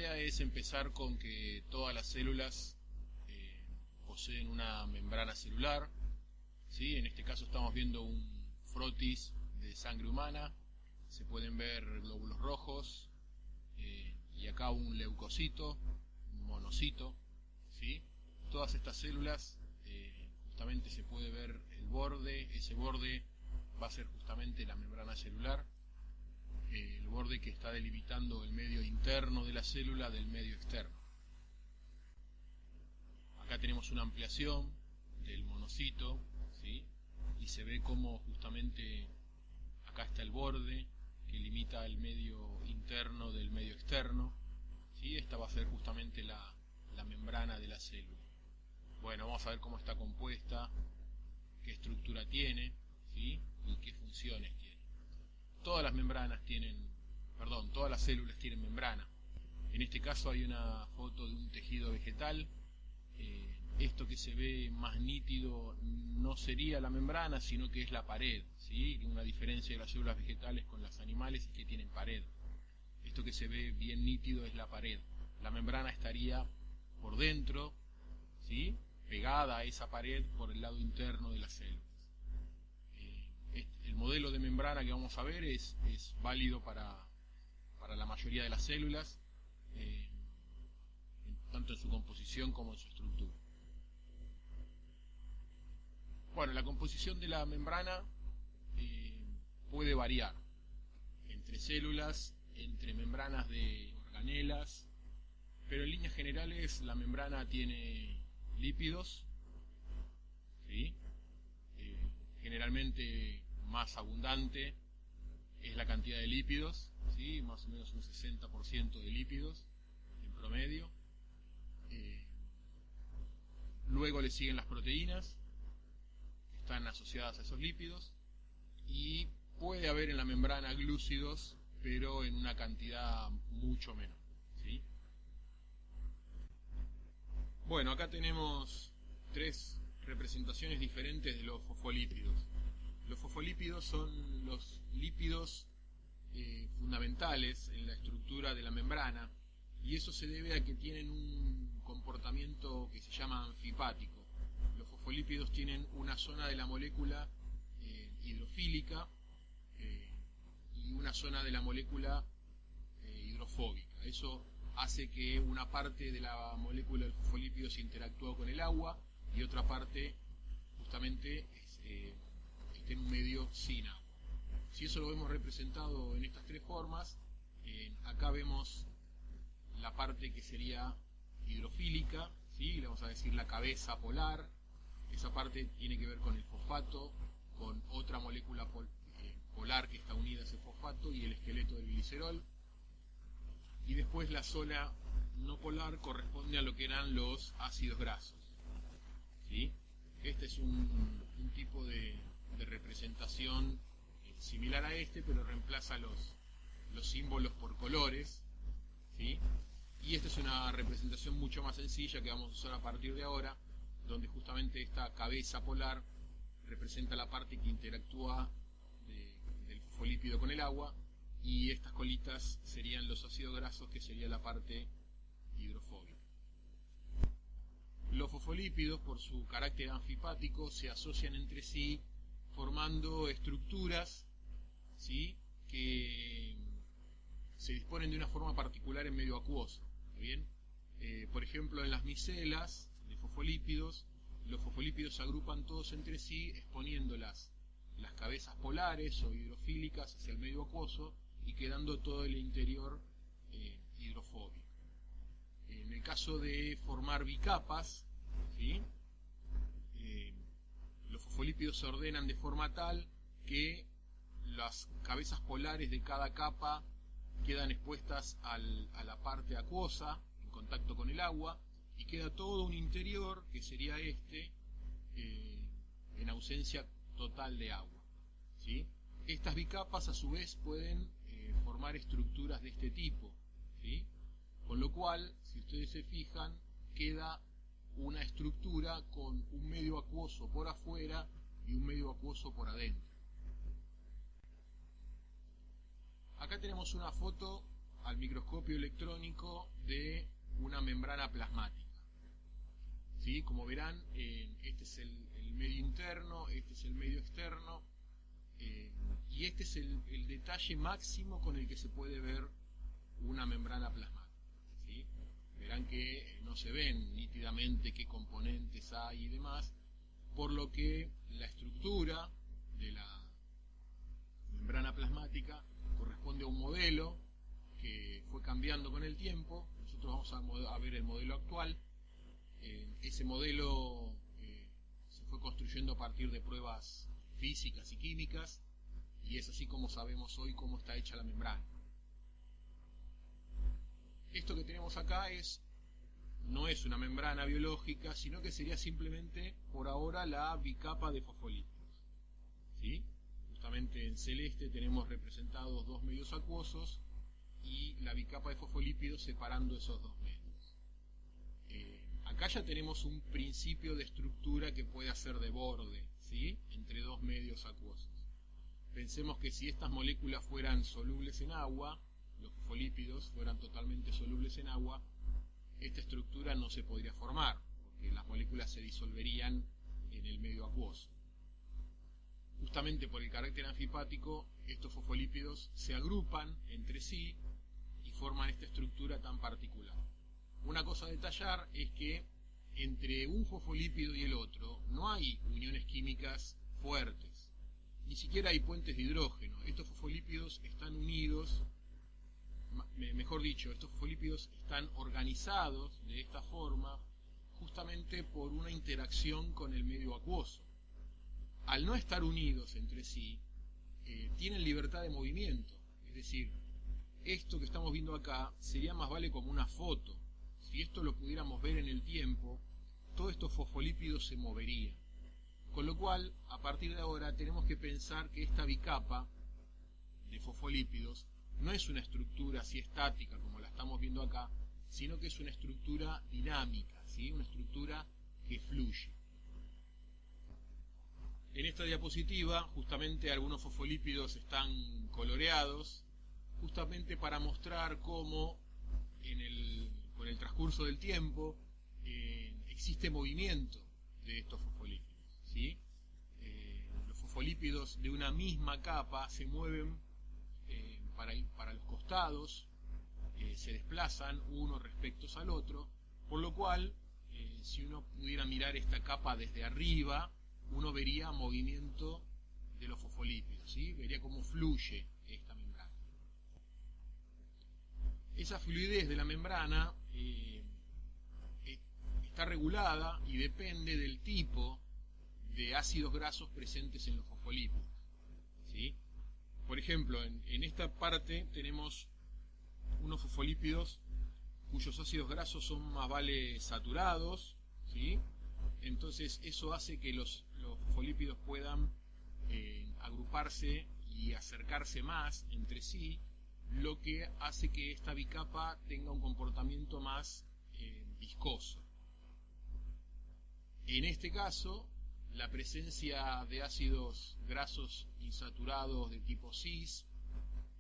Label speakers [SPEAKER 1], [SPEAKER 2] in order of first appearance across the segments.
[SPEAKER 1] idea es empezar con que todas las células poseen una membrana celular, ¿sí? En este caso estamos viendo un frotis de sangre humana, se pueden ver glóbulos rojos y acá un leucocito, un monocito, ¿sí? Todas estas células justamente se puede ver el borde, ese borde va a ser justamente la membrana celular, el borde que está delimitando el medio interno de la célula del medio externo. Acá tenemos una ampliación del monocito, ¿sí? Y se ve como justamente acá está el borde que limita el medio interno del medio externo, ¿sí? Esta va a ser justamente la membrana de la célula. Bueno, vamos a ver cómo está compuesta, qué estructura tiene, ¿sí? Y qué funciones tiene. Todas las células tienen membrana. En este caso hay una foto de un tejido vegetal. Esto que se ve más nítido no sería la membrana, sino que es la pared, ¿sí? Una diferencia de las células vegetales con las animales es que tienen pared. Esto que se ve bien nítido es la pared. La membrana estaría por dentro, ¿sí? Pegada a esa pared por el lado interno de las células. El modelo de membrana que vamos a ver es válido para la mayoría de las células, tanto en su composición como en su estructura. Bueno, la composición de la membrana puede variar entre células, entre membranas de organelas, pero en líneas generales la membrana tiene lípidos, ¿sí? Generalmente más abundante es la cantidad de lípidos, ¿sí? Más o menos un 60% de lípidos en promedio. Luego le siguen las proteínas, que están asociadas a esos lípidos, y puede haber en la membrana glúcidos, pero en una cantidad mucho menor, ¿sí? Bueno, acá tenemos tres representaciones diferentes de los fosfolípidos. Los fosfolípidos son los lípidos fundamentales en la estructura de la membrana, y eso se debe a que tienen un comportamiento que se llama anfipático. Los fosfolípidos tienen una zona de la molécula hidrofílica y una zona de la molécula hidrofóbica. Eso hace que una parte de la molécula del fosfolípido se interactúe con el agua y otra parte justamente esté en un medio sin agua. Si eso lo vemos representado en estas tres formas, acá vemos la parte que sería hidrofílica, ¿sí? Le vamos a decir la cabeza polar. Esa parte tiene que ver con el fosfato, con otra molécula polar que está unida a ese fosfato y el esqueleto del glicerol. Y después la zona no polar corresponde a lo que eran los ácidos grasos, ¿sí? Este es un tipo de representación similar a este, pero reemplaza los símbolos por colores, ¿sí? Y esta es una representación mucho más sencilla que vamos a usar a partir de ahora, donde justamente esta cabeza polar representa la parte que interactúa del fosfolípido con el agua, y estas colitas serían los ácidos grasos, que sería la parte hidrofóbica. Los fosfolípidos, por su carácter anfipático, se asocian entre sí formando estructuras, ¿sí? Que se disponen de una forma particular en medio acuoso, ¿está bien? Por ejemplo, en las micelas de fosfolípidos, los fosfolípidos se agrupan todos entre sí, exponiendo las cabezas polares o hidrofílicas hacia el medio acuoso y quedando todo el interior hidrofóbico. En el caso de formar bicapas, ¿sí? Los fosfolípidos se ordenan de forma tal que las cabezas polares de cada capa quedan expuestas a la parte acuosa en contacto con el agua, y queda todo un interior que sería en ausencia total de agua, ¿sí? Estas bicapas a su vez pueden formar estructuras de este tipo, ¿sí? Con lo cual, si ustedes se fijan, queda una estructura con un medio acuoso por afuera y un medio acuoso por adentro. Acá tenemos una foto al microscopio electrónico de una membrana plasmática. ¿Sí? Como verán, este es el medio interno, este es el medio externo, y este es el detalle máximo con el que se puede ver una membrana plasmática. ¿Sí? Verán que no se ven nítidamente qué componentes hay y demás, por lo que la estructura de la membrana plasmática corresponde a un modelo que fue cambiando con el tiempo. Nosotros vamos a ver el modelo actual. Ese modelo se fue construyendo a partir de pruebas físicas y químicas, y es así como sabemos hoy cómo está hecha la membrana. Esto que tenemos acá no es una membrana biológica, sino que sería simplemente, por ahora, la bicapa de fosfolípidos. ¿Sí? Justamente en celeste tenemos representados dos medios acuosos y la bicapa de fosfolípidos separando esos dos medios. Acá ya tenemos un principio de estructura que puede hacer de borde, ¿sí?, entre dos medios acuosos. Pensemos que si estas moléculas fueran solubles en agua, los fosfolípidos fueran totalmente solubles en agua, esta estructura no se podría formar, porque las moléculas se disolverían en el medio acuoso. Justamente por el carácter anfipático, estos fosfolípidos se agrupan entre sí y forman esta estructura tan particular. Una cosa a detallar es que entre un fosfolípido y el otro no hay uniones químicas fuertes, ni siquiera hay puentes de hidrógeno. Estos fosfolípidos están unidos, mejor dicho, estos fosfolípidos están organizados de esta forma justamente por una interacción con el medio acuoso. Al no estar unidos entre sí, tienen libertad de movimiento, es decir, esto que estamos viendo acá sería más vale como una foto. Si esto lo pudiéramos ver en el tiempo, todos estos fosfolípidos se moverían. Con lo cual, a partir de ahora, tenemos que pensar que esta bicapa de fosfolípidos no es una estructura así estática como la estamos viendo acá, sino que es una estructura dinámica, ¿sí? Una estructura que fluye. En esta diapositiva, justamente algunos fosfolípidos están coloreados, justamente para mostrar cómo con el transcurso del tiempo existe movimiento de estos fosfolípidos, ¿sí? Los fosfolípidos de una misma capa se mueven para los costados, se desplazan uno respecto al otro, por lo cual, si uno pudiera mirar esta capa desde arriba, uno vería movimiento de los fosfolípidos, ¿sí? Vería cómo fluye esta membrana. Esa fluidez de la membrana está regulada y depende del tipo de ácidos grasos presentes en los fosfolípidos, ¿sí? Por ejemplo, en esta parte tenemos unos fosfolípidos cuyos ácidos grasos son más vale saturados, ¿sí? Entonces eso hace que los fosfolípidos puedan agruparse y acercarse más entre sí, lo que hace que esta bicapa tenga un comportamiento más viscoso. En este caso, la presencia de ácidos grasos insaturados de tipo cis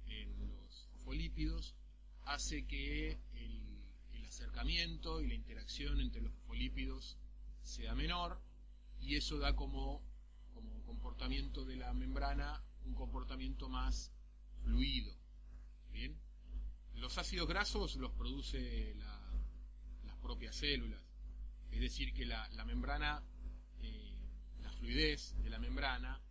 [SPEAKER 1] en los fosfolípidos hace que el acercamiento y la interacción entre los fosfolípidos sea menor, y eso da como comportamiento de la membrana un comportamiento más fluido. ¿Bien? Los ácidos grasos los produce las propias células, es decir que la membrana, la fluidez de la membrana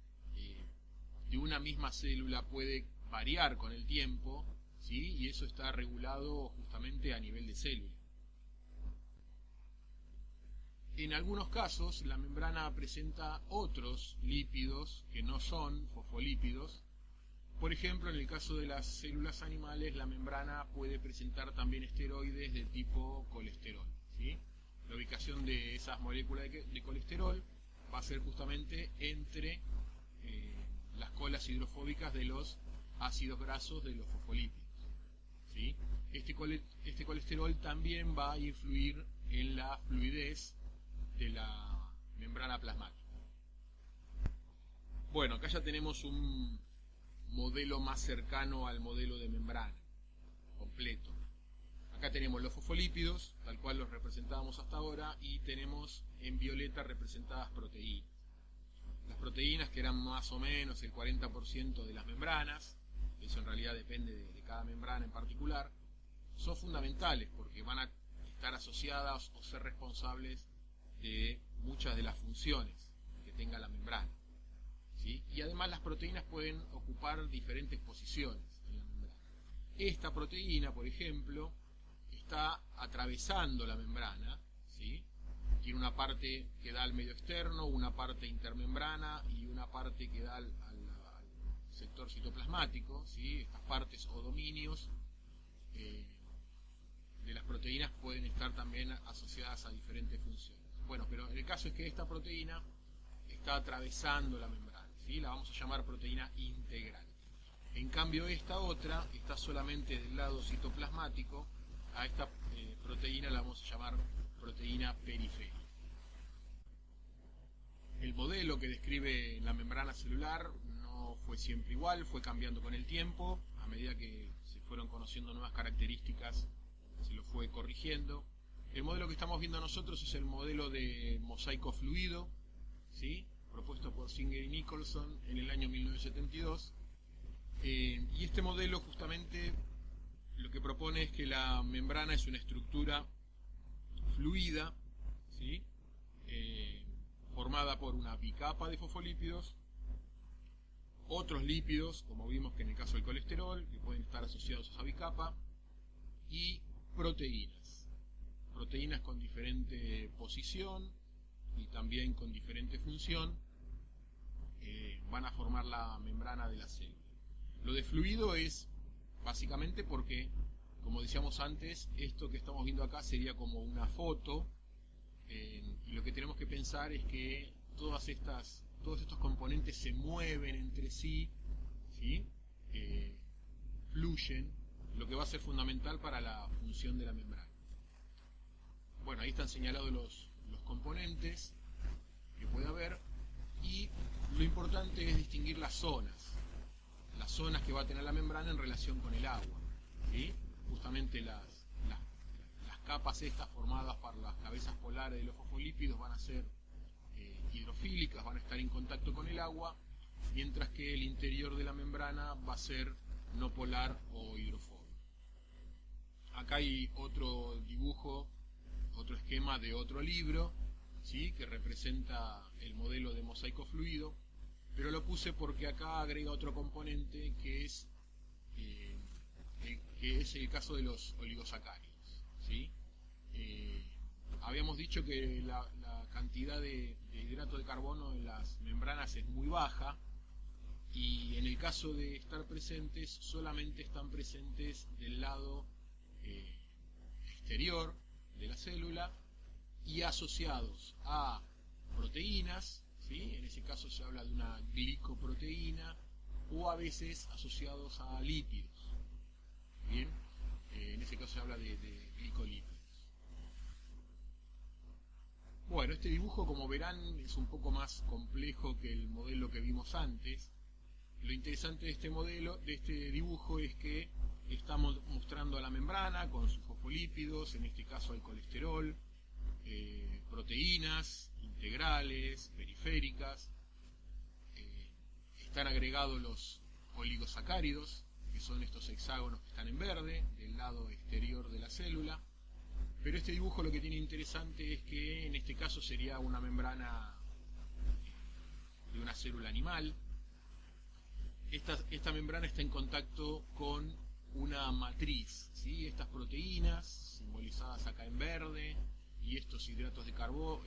[SPEAKER 1] de una misma célula puede variar con el tiempo, ¿sí? Y eso está regulado justamente a nivel de célula. En algunos casos la membrana presenta otros lípidos que no son fosfolípidos. Por ejemplo, en el caso de las células animales, la membrana puede presentar también esteroides de tipo colesterol, ¿sí? La ubicación de esas moléculas de colesterol va a ser justamente entre las colas hidrofóbicas de los ácidos grasos de los fosfolípidos, ¿sí? Este colesterol también va a influir en la fluidez de la membrana plasmática. Bueno, acá ya tenemos un modelo más cercano al modelo de membrana, ¿ok? completo. Acá tenemos los fosfolípidos, tal cual los representábamos hasta ahora, y tenemos en violeta representadas proteínas. Las proteínas, que eran más o menos el 40% de las membranas, eso en realidad depende de cada membrana en particular, son fundamentales porque van a estar asociadas o ser responsables de muchas de las funciones que tenga la membrana, ¿sí? Y además las proteínas pueden ocupar diferentes posiciones en la membrana. Esta proteína, por ejemplo, está atravesando la membrana, ¿sí? Tiene una parte que da al medio externo, una parte intermembrana y una parte que da al sector citoplasmático, ¿sí? Estas partes o dominios de las proteínas pueden estar también asociadas a diferentes funciones. Bueno, pero el caso es que esta proteína está atravesando la membrana, ¿sí? La vamos a llamar proteína integral. En cambio, esta otra está solamente del lado citoplasmático. A esta proteína la vamos a llamar proteína periférica. El modelo que describe la membrana celular no fue siempre igual, fue cambiando con el tiempo. A medida que se fueron conociendo nuevas características, se lo fue corrigiendo. El modelo que estamos viendo nosotros es el modelo de mosaico fluido, ¿sí? Propuesto por Singer y Nicholson en el año 1972. Y este modelo justamente lo que propone es que la membrana es una estructura fluida, ¿sí? Formada por una bicapa de fosfolípidos, otros lípidos, como vimos que en el caso del colesterol, que pueden estar asociados a esa bicapa, y proteínas con diferente posición y también con diferente función, van a formar la membrana de la célula. Lo de fluido es básicamente porque, como decíamos antes, esto que estamos viendo acá sería como una foto, y lo que tenemos que pensar es que todos estos componentes se mueven entre sí, ¿sí? Fluyen, lo que va a ser fundamental para la función de la membrana. Bueno, ahí están señalados los componentes que puede haber, y lo importante es distinguir las zonas que va a tener la membrana en relación con el agua, ¿sí? Justamente las capas estas formadas por las cabezas polares de los fosfolípidos van a ser hidrofílicas, van a estar en contacto con el agua, mientras que el interior de la membrana va a ser no polar o hidrofóbico. Acá hay otro dibujo, otro esquema de otro libro, ¿sí? Que representa el modelo de mosaico fluido, pero lo puse porque acá agrega otro componente que es el caso de los oligosacáridos, ¿sí? Habíamos dicho que la cantidad de hidrato de carbono en las membranas es muy baja, y en el caso de estar presentes, solamente están presentes del lado exterior de la célula y asociados a proteínas, ¿sí? En ese caso se habla de una glicoproteína, o a veces asociados a lípidos. Bien, en ese caso se habla de glicolípidos. Bueno, este dibujo, como verán, es un poco más complejo que el modelo que vimos antes. Lo interesante de este modelo, de este dibujo, es que estamos mostrando a la membrana con sus fosfolípidos, en este caso hay colesterol, proteínas integrales, periféricas, están agregados los oligosacáridos, que son estos hexágonos que están en verde, del lado exterior de la célula. Pero este dibujo lo que tiene interesante es que en este caso sería una membrana de una célula animal. Esta membrana está en contacto con una matriz, ¿sí? Estas proteínas, simbolizadas acá en verde, y estos hidratos de carbono,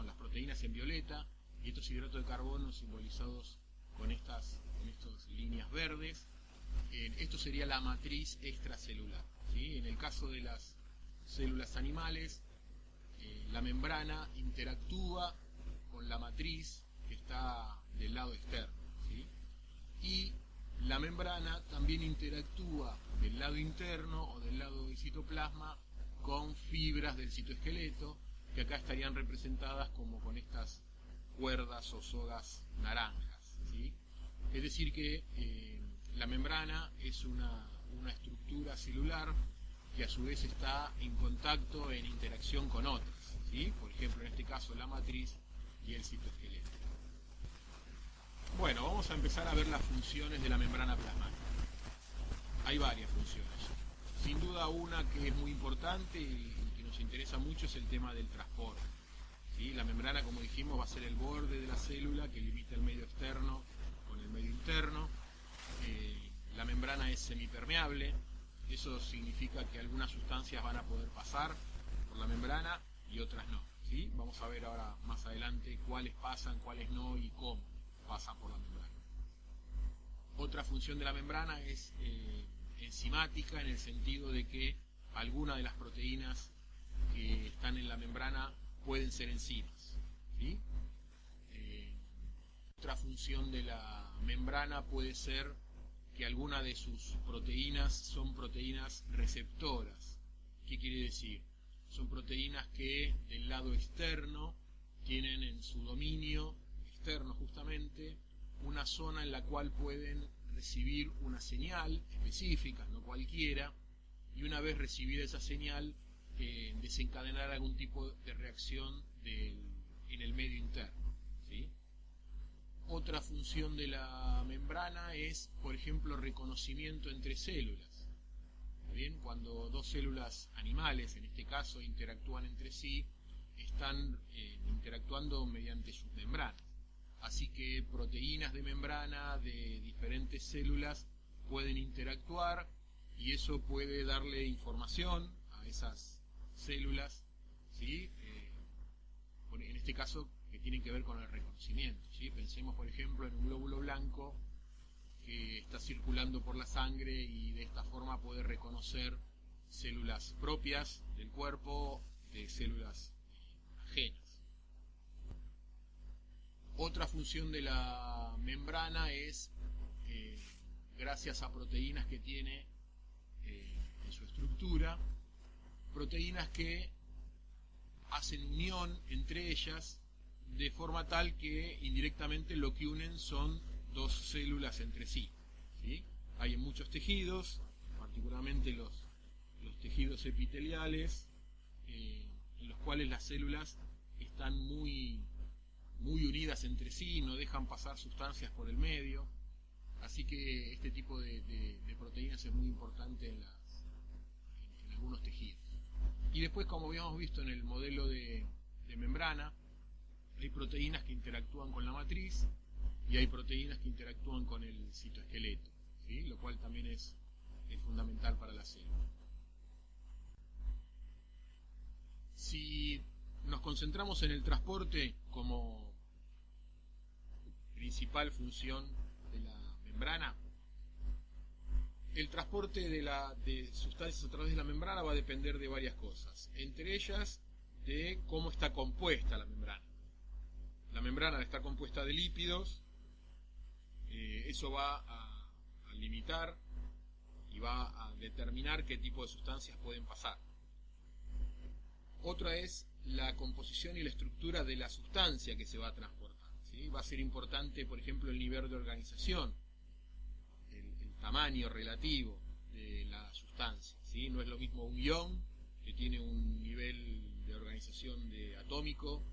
[SPEAKER 1] las proteínas en violeta, y estos hidratos de carbono simbolizados con estas líneas verdes. Esto sería la matriz extracelular, ¿sí? En el caso de las células animales, la membrana interactúa con la matriz que está del lado externo, ¿sí? Y la membrana también interactúa del lado interno o del lado del citoplasma con fibras del citoesqueleto, que acá estarían representadas como con estas cuerdas o sogas naranjas, ¿sí? Es decir que la membrana es una una estructura celular que a su vez está en contacto, en interacción con otras, ¿sí? Por ejemplo, en este caso la matriz y el citoesqueleto. Bueno, vamos a empezar a ver las funciones de la membrana plasmática. Hay varias funciones. Sin duda una que es muy importante y que nos interesa mucho es el tema del transporte, ¿sí? La membrana, como dijimos, va a ser el borde de la célula que limita el medio externo con el medio interno. La membrana es semipermeable. Eso significa que algunas sustancias van a poder pasar por la membrana y otras no, ¿sí? Vamos a ver ahora más adelante cuáles pasan, cuáles no y cómo pasan por la membrana. Otra función de la membrana es enzimática, en el sentido de que algunas de las proteínas que están en la membrana pueden ser enzimas, ¿sí? Otra función de la membrana puede ser que alguna de sus proteínas son proteínas receptoras. ¿Qué quiere decir? Son proteínas que del lado externo tienen en su dominio externo justamente una zona en la cual pueden recibir una señal específica, no cualquiera, y una vez recibida esa señal desencadenar algún tipo de reacción en el medio interno, ¿sí? Otra función de la membrana es, por ejemplo, reconocimiento entre células. ¿Bien? Cuando dos células animales, en este caso, interactúan entre sí, están interactuando mediante sus membranas. Así que proteínas de membrana de diferentes células pueden interactuar y eso puede darle información a esas células, ¿sí? En este caso, que tienen que ver con el reconocimiento, ¿sí? Pensemos, por ejemplo, en un glóbulo blanco que está circulando por la sangre y de esta forma puede reconocer células propias del cuerpo de células ajenas. Otra función de la membrana es, gracias a proteínas que tiene en su estructura, proteínas que hacen unión entre ellas de forma tal que indirectamente lo que unen son dos células entre sí, ¿sí? Hay en muchos tejidos, particularmente los tejidos epiteliales, en los cuales las células están muy unidas entre sí, no dejan pasar sustancias por el medio, así que este tipo de proteínas es muy importante en algunos tejidos. Y después, como habíamos visto en el modelo de membrana, hay proteínas que interactúan con la matriz y hay proteínas que interactúan con el citoesqueleto, ¿sí? Lo cual también es fundamental para la célula. Si nos concentramos en el transporte como principal función de la membrana, el transporte de sustancias a través de la membrana va a depender de varias cosas, entre ellas de cómo está compuesta la membrana. La membrana está compuesta de lípidos, eso va a limitar y va a determinar qué tipo de sustancias pueden pasar. Otra es la composición y la estructura de la sustancia que se va a transportar, ¿sí? Va a ser importante, por ejemplo, el nivel de organización, el tamaño relativo de la sustancia, ¿sí? No es lo mismo un ion, que tiene un nivel de organización atómico,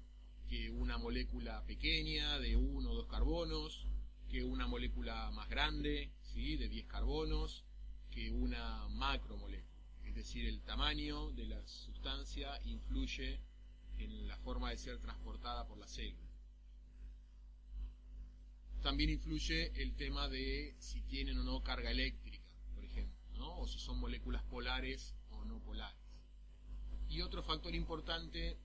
[SPEAKER 1] que una molécula pequeña de 1 o 2 carbonos, que una molécula más grande, ¿sí? De 10 carbonos, que una macromolécula. Es decir, el tamaño de la sustancia influye en la forma de ser transportada por la célula. También influye el tema de si tienen o no carga eléctrica, por ejemplo, ¿no? O si son moléculas polares o no polares. Y otro factor importante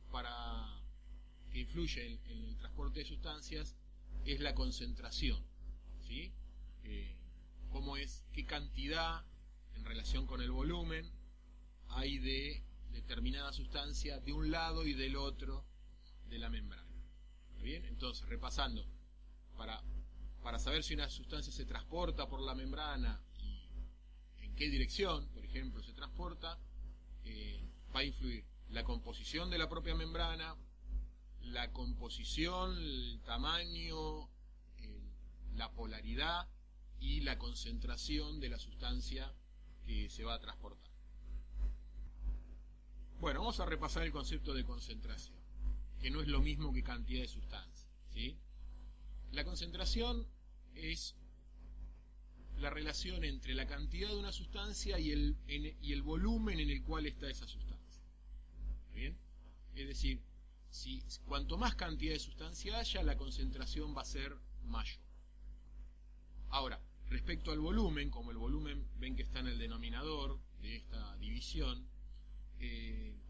[SPEAKER 1] que influye en el transporte de sustancias es la concentración, ¿sí? Qué cantidad en relación con el volumen hay de determinada sustancia de un lado y del otro de la membrana. ¿Está bien? Entonces, repasando, para saber si una sustancia se transporta por la membrana y en qué dirección, por ejemplo, se transporta, va a influir la composición de la propia membrana, la composición, el tamaño, la polaridad y la concentración de la sustancia que se va a transportar. Bueno, vamos a repasar el concepto de concentración, que no es lo mismo que cantidad de sustancia, ¿sí? La concentración es la relación entre la cantidad de una sustancia y el volumen en el cual está esa sustancia. ¿Está bien? Es decir, cuanto más cantidad de sustancia haya, la concentración va a ser mayor. Ahora, respecto al volumen, como el volumen ven que está en el denominador de esta división,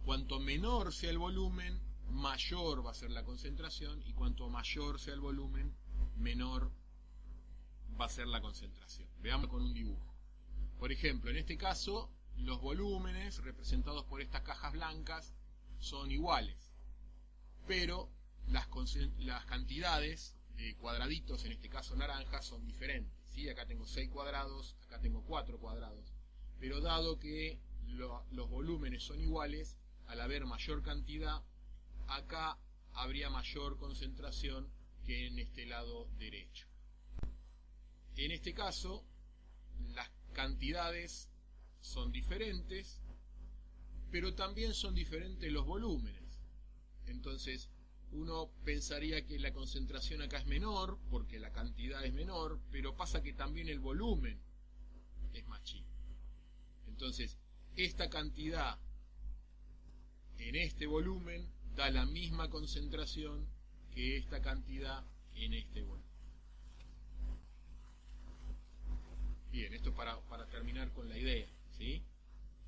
[SPEAKER 1] cuanto menor sea el volumen, mayor va a ser la concentración, y cuanto mayor sea el volumen, menor va a ser la concentración. Veamos con un dibujo. Por ejemplo, en este caso, los volúmenes representados por estas cajas blancas son iguales, pero las cantidades de cuadraditos, en este caso naranjas, son diferentes, ¿sí? Acá tengo 6 cuadrados, acá tengo 4 cuadrados, pero dado que los volúmenes son iguales, al haber mayor cantidad, acá habría mayor concentración que en este lado derecho. En este caso, las cantidades son diferentes, pero también son diferentes los volúmenes. Entonces, uno pensaría que la concentración acá es menor, porque la cantidad es menor, pero pasa que también el volumen es más chico. Entonces, esta cantidad en este volumen da la misma concentración que esta cantidad en este volumen. Bien, esto para terminar con la idea, ¿sí?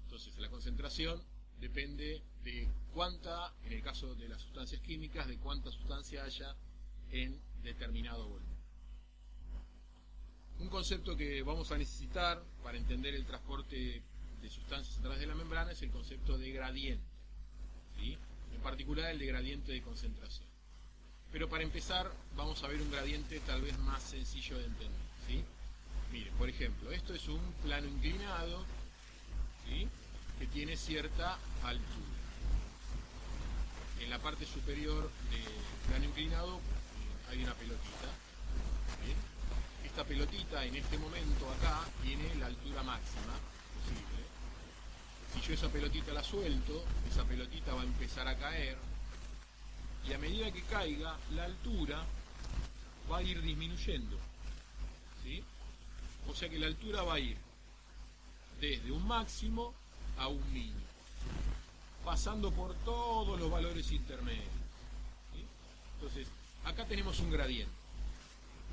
[SPEAKER 1] Entonces, la concentración depende de cuánta, en el caso de las sustancias químicas, de cuánta sustancia haya en determinado volumen. Un concepto que vamos a necesitar para entender el transporte de sustancias a través de la membrana es el concepto de gradiente, ¿sí? En particular el de gradiente de concentración. Pero para empezar vamos a ver un gradiente tal vez más sencillo de entender, ¿sí? Miren, por ejemplo, esto es un plano inclinado, ¿sí? Que tiene cierta altura. En la parte superior del plano inclinado hay una pelotita, ¿sí? Esta pelotita en este momento acá tiene la altura máxima posible. Si yo esa pelotita la suelto, esa pelotita va a empezar a caer, y a medida que caiga, la altura va a ir disminuyendo, ¿sí? O sea que la altura va a ir desde un máximo a un mínimo, pasando por todos los valores intermedios, ¿sí? Entonces, acá tenemos un gradiente.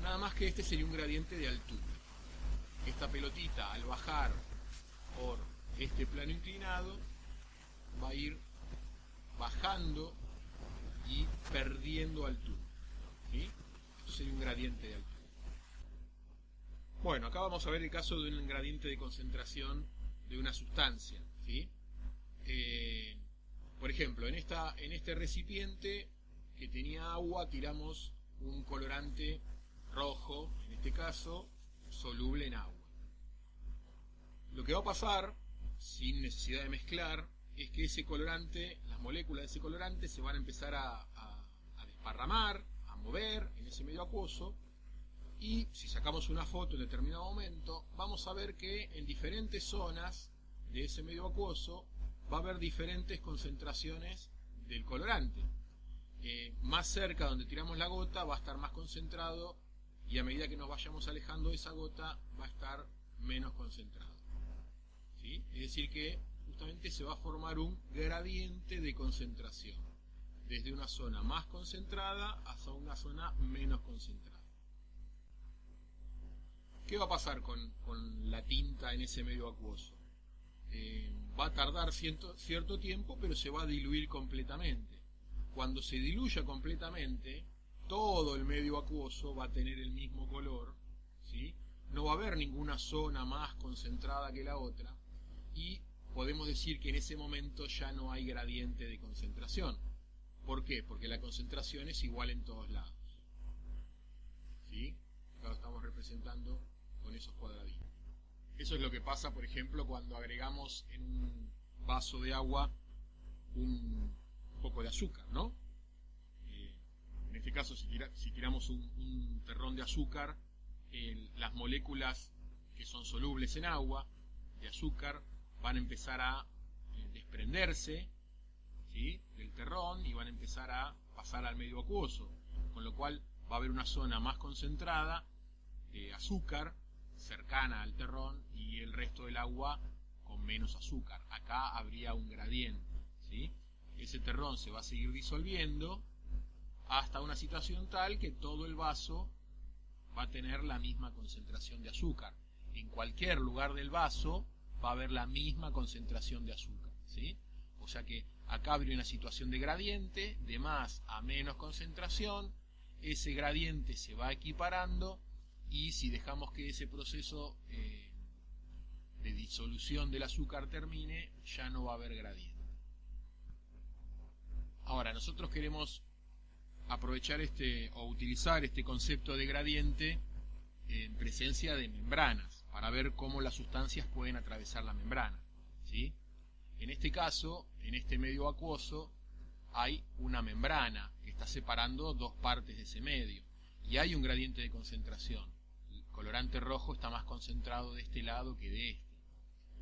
[SPEAKER 1] Nada más que este sería un gradiente de altura. Esta pelotita, al bajar por este plano inclinado, va a ir bajando y perdiendo altura, ¿sí? Esto sería un gradiente de altura. Bueno, acá vamos a ver el caso de un gradiente de concentración de una sustancia, ¿sí? Por ejemplo, en este recipiente que tenía agua, tiramos un colorante rojo, en este caso, soluble en agua. Lo que va a pasar, sin necesidad de mezclar, es que ese colorante, las moléculas de ese colorante se van a empezar a desparramar, a mover en ese medio acuoso, y si sacamos una foto en determinado momento, vamos a ver que en diferentes zonas de ese medio acuoso va a haber diferentes concentraciones del colorante. Más cerca donde tiramos la gota va a estar más concentrado, y a medida que nos vayamos alejando de esa gota va a estar menos concentrado, ¿sí? Es decir que justamente se va a formar un gradiente de concentración, desde una zona más concentrada hasta una zona menos concentrada. ¿Qué va a pasar con la tinta en ese medio acuoso? Va a tardar cierto tiempo, pero se va a diluir completamente. Cuando se diluya completamente, todo el medio acuoso va a tener el mismo color, ¿sí? No va a haber ninguna zona más concentrada que la otra, y podemos decir que en ese momento ya no hay gradiente de concentración. ¿Por qué? Porque la concentración es igual en todos lados, ¿sí? Acá lo estamos representando con esos cuadraditos. Eso es lo que pasa, por ejemplo, cuando agregamos en un vaso de agua un poco de azúcar, ¿no? En este caso, si tiramos un terrón de azúcar, las moléculas que son solubles en agua de azúcar van a empezar a desprenderse, ¿sí?, del terrón y van a empezar a pasar al medio acuoso, con lo cual va a haber una zona más concentrada de azúcar cercana al terrón y el resto del agua con menos azúcar. Acá habría un gradiente, ¿sí? Ese terrón se va a seguir disolviendo hasta una situación tal que todo el vaso va a tener la misma concentración de azúcar. En cualquier lugar del vaso va a haber la misma concentración de azúcar, ¿sí? O sea que acá habría una situación de gradiente, de más a menos concentración. Ese gradiente se va equiparando y si dejamos que ese proceso de disolución del azúcar termine, ya no va a haber gradiente. Ahora, nosotros queremos aprovechar o utilizar este concepto de gradiente en presencia de membranas para ver cómo las sustancias pueden atravesar la membrana, ¿sí? En este caso, en este medio acuoso, hay una membrana que está separando dos partes de ese medio y hay un gradiente de concentración. El colorante rojo está más concentrado de este lado que de este.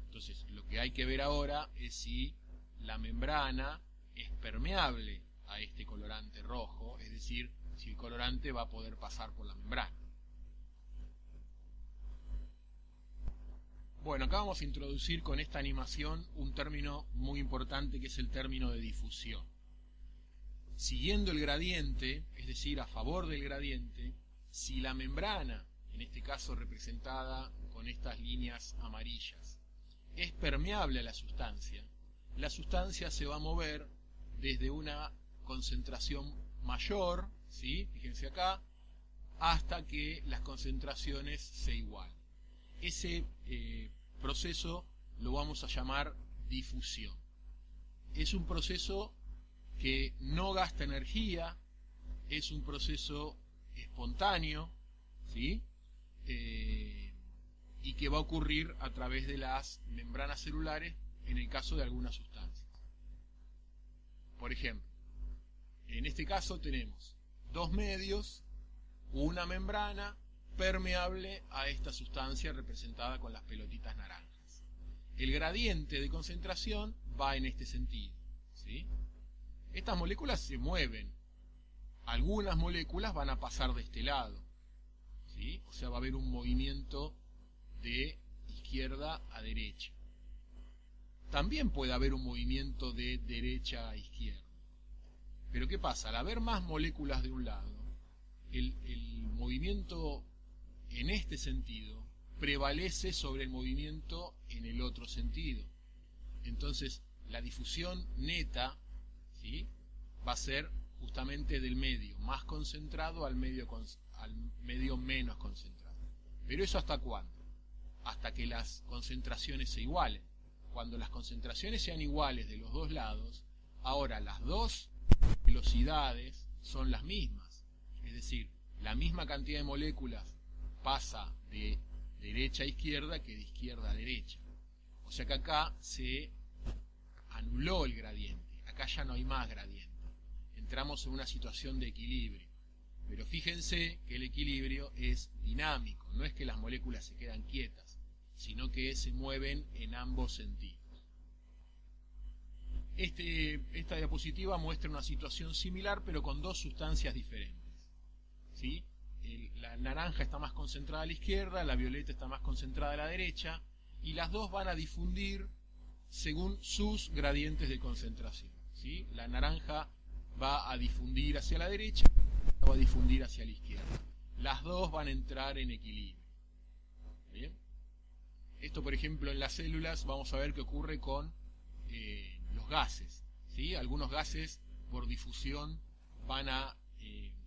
[SPEAKER 1] Entonces, lo que hay que ver ahora es si la membrana es permeable a este colorante rojo, es decir, si el colorante va a poder pasar por la membrana. Bueno, acá vamos a introducir con esta animación un término muy importante que es el término de difusión. Siguiendo el gradiente, es decir, a favor del gradiente, si la membrana, en este caso representada con estas líneas amarillas, es permeable a la sustancia se va a mover desde una concentración mayor, ¿sí?, fíjense acá, hasta que las concentraciones se igualen. Ese proceso lo vamos a llamar difusión. Es un proceso que no gasta energía, es un proceso espontáneo, ¿sí?, y que va a ocurrir a través de las membranas celulares en el caso de algunas sustancias. Por ejemplo, en este caso tenemos dos medios, una membrana permeable a esta sustancia representada con las pelotitas naranjas. El gradiente de concentración va en este sentido, ¿sí? Estas moléculas se mueven. Algunas moléculas van a pasar de este lado, ¿sí? O sea, va a haber un movimiento de izquierda a derecha. También puede haber un movimiento de derecha a izquierda. Pero ¿qué pasa? Al haber más moléculas de un lado, el movimiento en este sentido prevalece sobre el movimiento en el otro sentido. Entonces, la difusión neta, ¿sí?, va a ser justamente del medio más concentrado al medio menos concentrado. ¿Pero eso hasta cuándo? Hasta que las concentraciones se igualen. Cuando las concentraciones sean iguales de los dos lados, ahora las dos velocidades son las mismas. Es decir, la misma cantidad de moléculas pasa de derecha a izquierda que de izquierda a derecha. O sea que acá se anuló el gradiente. Acá ya no hay más gradiente. Entramos en una situación de equilibrio. Pero fíjense que el equilibrio es dinámico. No es que las moléculas se quedan quietas, sino que se mueven en ambos sentidos. Esta diapositiva muestra una situación similar, pero con dos sustancias diferentes, ¿sí? La naranja está más concentrada a la izquierda, la violeta está más concentrada a la derecha, y las dos van a difundir según sus gradientes de concentración, ¿sí? La naranja va a difundir hacia la derecha, va a difundir hacia la izquierda. Las dos van a entrar en equilibrio. ¿Bien? Esto, por ejemplo, en las células vamos a ver que ocurre con los gases, ¿sí? Algunos gases por difusión van a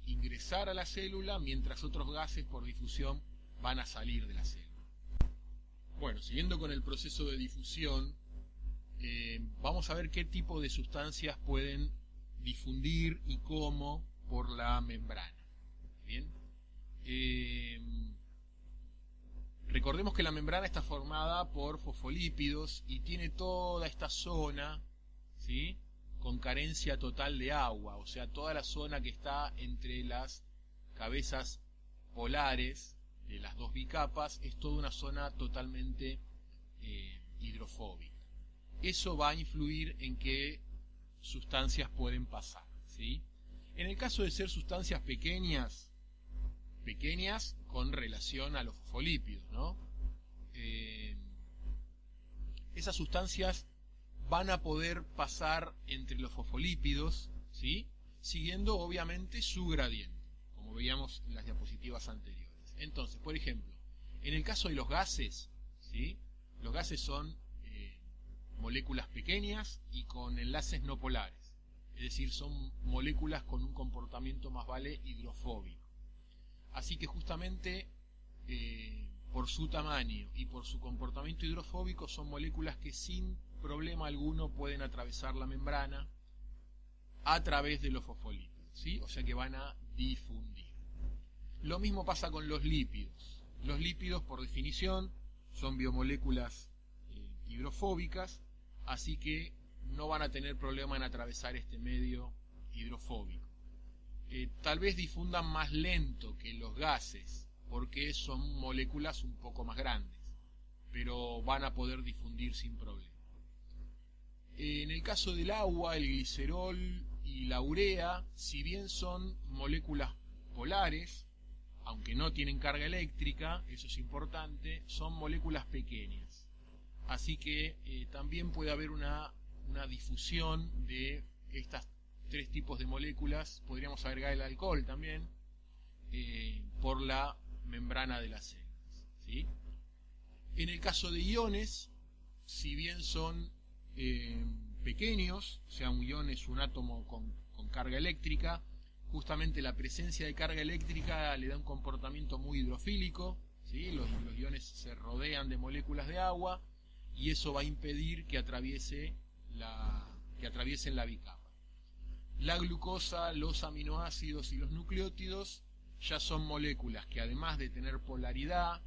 [SPEAKER 1] ingresar a la célula, mientras otros gases por difusión van a salir de la célula. Bueno, siguiendo con el proceso de difusión, vamos a ver qué tipo de sustancias pueden difundir y cómo por la membrana. Bien. Recordemos que la membrana está formada por fosfolípidos y tiene toda esta zona, ¿sí?, con carencia total de agua, o sea, toda la zona que está entre las cabezas polares de las dos bicapas es toda una zona totalmente hidrofóbica. Eso va a influir en qué sustancias pueden pasar, ¿sí? En el caso de ser sustancias pequeñas con relación a los fosfolípidos, ¿no? Esas sustancias van a poder pasar entre los fosfolípidos, ¿sí? Siguiendo obviamente su gradiente, como veíamos en las diapositivas anteriores. Entonces, por ejemplo, en el caso de los gases, ¿sí? Los gases son moléculas pequeñas y con enlaces no polares, es decir, son moléculas con un comportamiento más vale hidrofóbico. Así que justamente por su tamaño y por su comportamiento hidrofóbico son moléculas que sin problema alguno pueden atravesar la membrana a través de los fosfolípidos, ¿sí? O sea que van a difundir. Lo mismo pasa con los lípidos. Los lípidos, por definición, son biomoléculas hidrofóbicas, así que no van a tener problema en atravesar este medio hidrofóbico. Tal vez difundan más lento que los gases, porque son moléculas un poco más grandes, pero van a poder difundir sin problema. En el caso del agua, el glicerol y la urea, si bien son moléculas polares, aunque no tienen carga eléctrica, eso es importante, son moléculas pequeñas. Así que también puede haber una difusión de estas tres tipos de moléculas, podríamos agregar el alcohol también, por la membrana de las células, ¿sí? En el caso de iones, si bien son pequeños, o sea, un ion es un átomo con carga eléctrica, justamente la presencia de carga eléctrica le da un comportamiento muy hidrofílico, ¿sí? Los iones se rodean de moléculas de agua y eso va a impedir que atraviesen la bicapa. La glucosa, los aminoácidos y los nucleótidos ya son moléculas que, además de tener polaridad,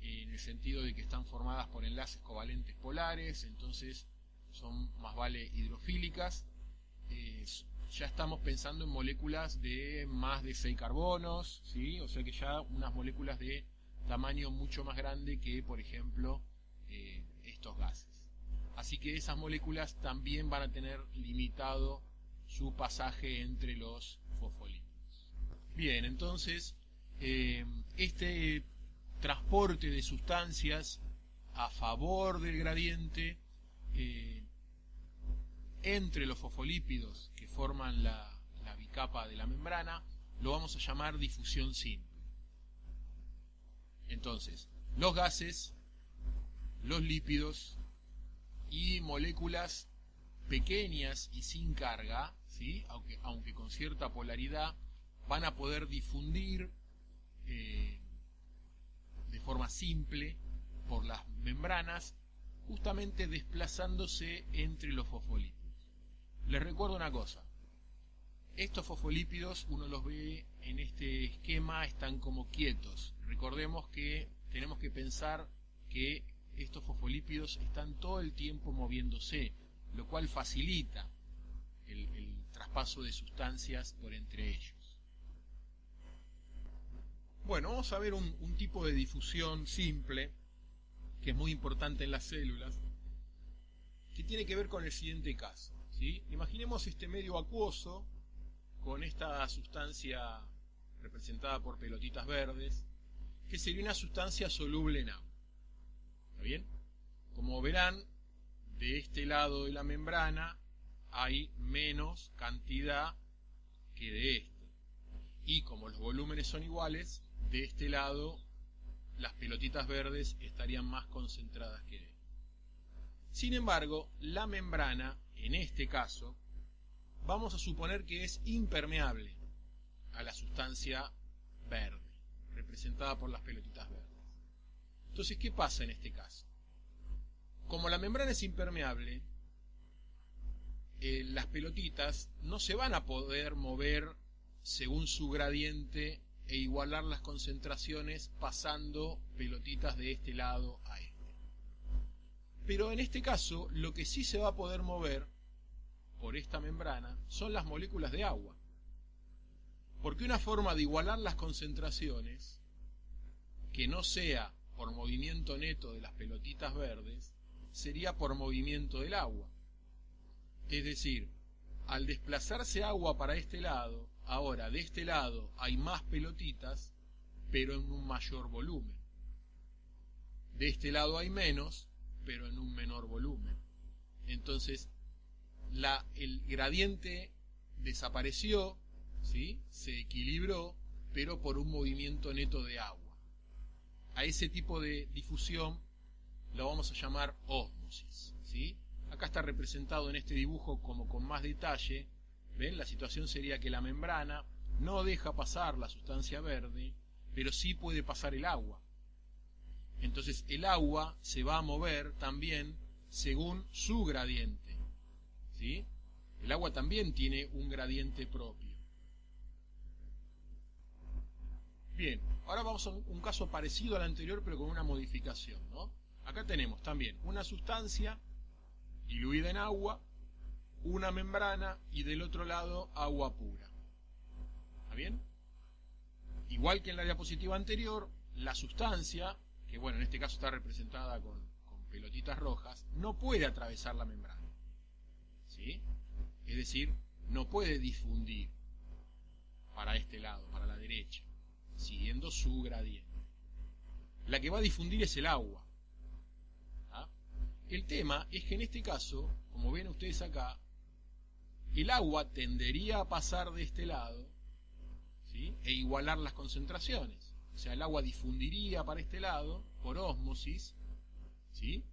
[SPEAKER 1] en el sentido de que están formadas por enlaces covalentes polares, entonces son más vale hidrofílicas, ya estamos pensando en moléculas de más de 6 carbonos, ¿sí? O sea que ya unas moléculas de tamaño mucho más grande que, por ejemplo, estos gases. Así que esas moléculas también van a tener limitado su pasaje entre los fosfolípidos. Bien, entonces este transporte de sustancias a favor del gradiente entre los fosfolípidos que forman la bicapa de la membrana lo vamos a llamar difusión simple. Entonces, los gases, los lípidos y moléculas pequeñas y sin carga, ¿sí? aunque con cierta polaridad, van a poder difundir de forma simple por las membranas, justamente desplazándose entre los fosfolípidos. Les recuerdo una cosa, estos fosfolípidos uno los ve en este esquema, están como quietos. Recordemos que tenemos que pensar que estos fosfolípidos están todo el tiempo moviéndose, lo cual facilita el traspaso de sustancias por entre ellos. Bueno, vamos a ver un tipo de difusión simple que es muy importante en las células, que tiene que ver con el siguiente caso, ¿sí? Imaginemos este medio acuoso con esta sustancia representada por pelotitas verdes, que sería una sustancia soluble en agua. ¿Está bien? Como verán, de este lado de la membrana hay menos cantidad que de este. Y como los volúmenes son iguales, de este lado las pelotitas verdes estarían más concentradas que de este. Sin embargo, la membrana, en este caso, vamos a suponer que es impermeable a la sustancia verde, representada por las pelotitas verdes. Entonces, ¿qué pasa en este caso? Como la membrana es impermeable, las pelotitas no se van a poder mover según su gradiente e igualar las concentraciones pasando pelotitas de este lado a este. Pero en este caso, lo que sí se va a poder mover por esta membrana son las moléculas de agua. Porque una forma de igualar las concentraciones, que no sea por movimiento neto de las pelotitas verdes, sería por movimiento del agua. Es decir, al desplazarse agua para este lado, ahora de este lado hay más pelotitas, pero en un mayor volumen. De este lado hay menos, pero en un menor volumen. Entonces, el gradiente desapareció, ¿sí? Se equilibró, pero por un movimiento neto de agua. A ese tipo de difusión lo vamos a llamar ósmosis, ¿sí? Acá está representado en este dibujo como con más detalle. ¿Ven? La situación sería que la membrana no deja pasar la sustancia verde, pero sí puede pasar el agua. Entonces el agua se va a mover también según su gradiente, ¿sí? El agua también tiene un gradiente propio. Bien, ahora vamos a un caso parecido al anterior, pero con una modificación, ¿no? Acá tenemos también una sustancia diluida en agua, una membrana y del otro lado agua pura. ¿Está bien? Igual que en la diapositiva anterior, la sustancia, que bueno, en este caso está representada con pelotitas rojas, no puede atravesar la membrana, ¿sí? Es decir, no puede difundir para este lado, para la derecha, siguiendo su gradiente. La que va a difundir es el agua. ¿Ah? El tema es que en este caso, como ven ustedes acá, el agua tendería a pasar de este lado, ¿sí? E igualar las concentraciones. O sea, el agua difundiría para este lado por ósmosis, ¿sí?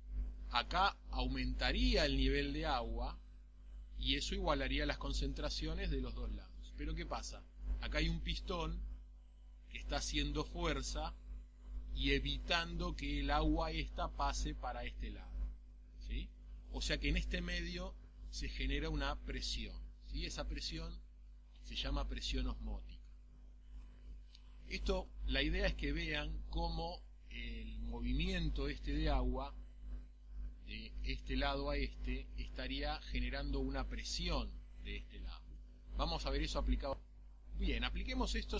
[SPEAKER 1] Acá aumentaría el nivel de agua y eso igualaría las concentraciones de los dos lados. Pero ¿qué pasa? Acá hay un pistón que está haciendo fuerza y evitando que el agua esta pase para este lado, ¿sí? O sea que en este medio se genera una presión, ¿sí? Esa presión se llama presión osmótica. Esto, la idea es que vean cómo el movimiento de agua de este lado a este estaría generando una presión de este lado. Vamos a ver eso aplicado. Bien, apliquemos esto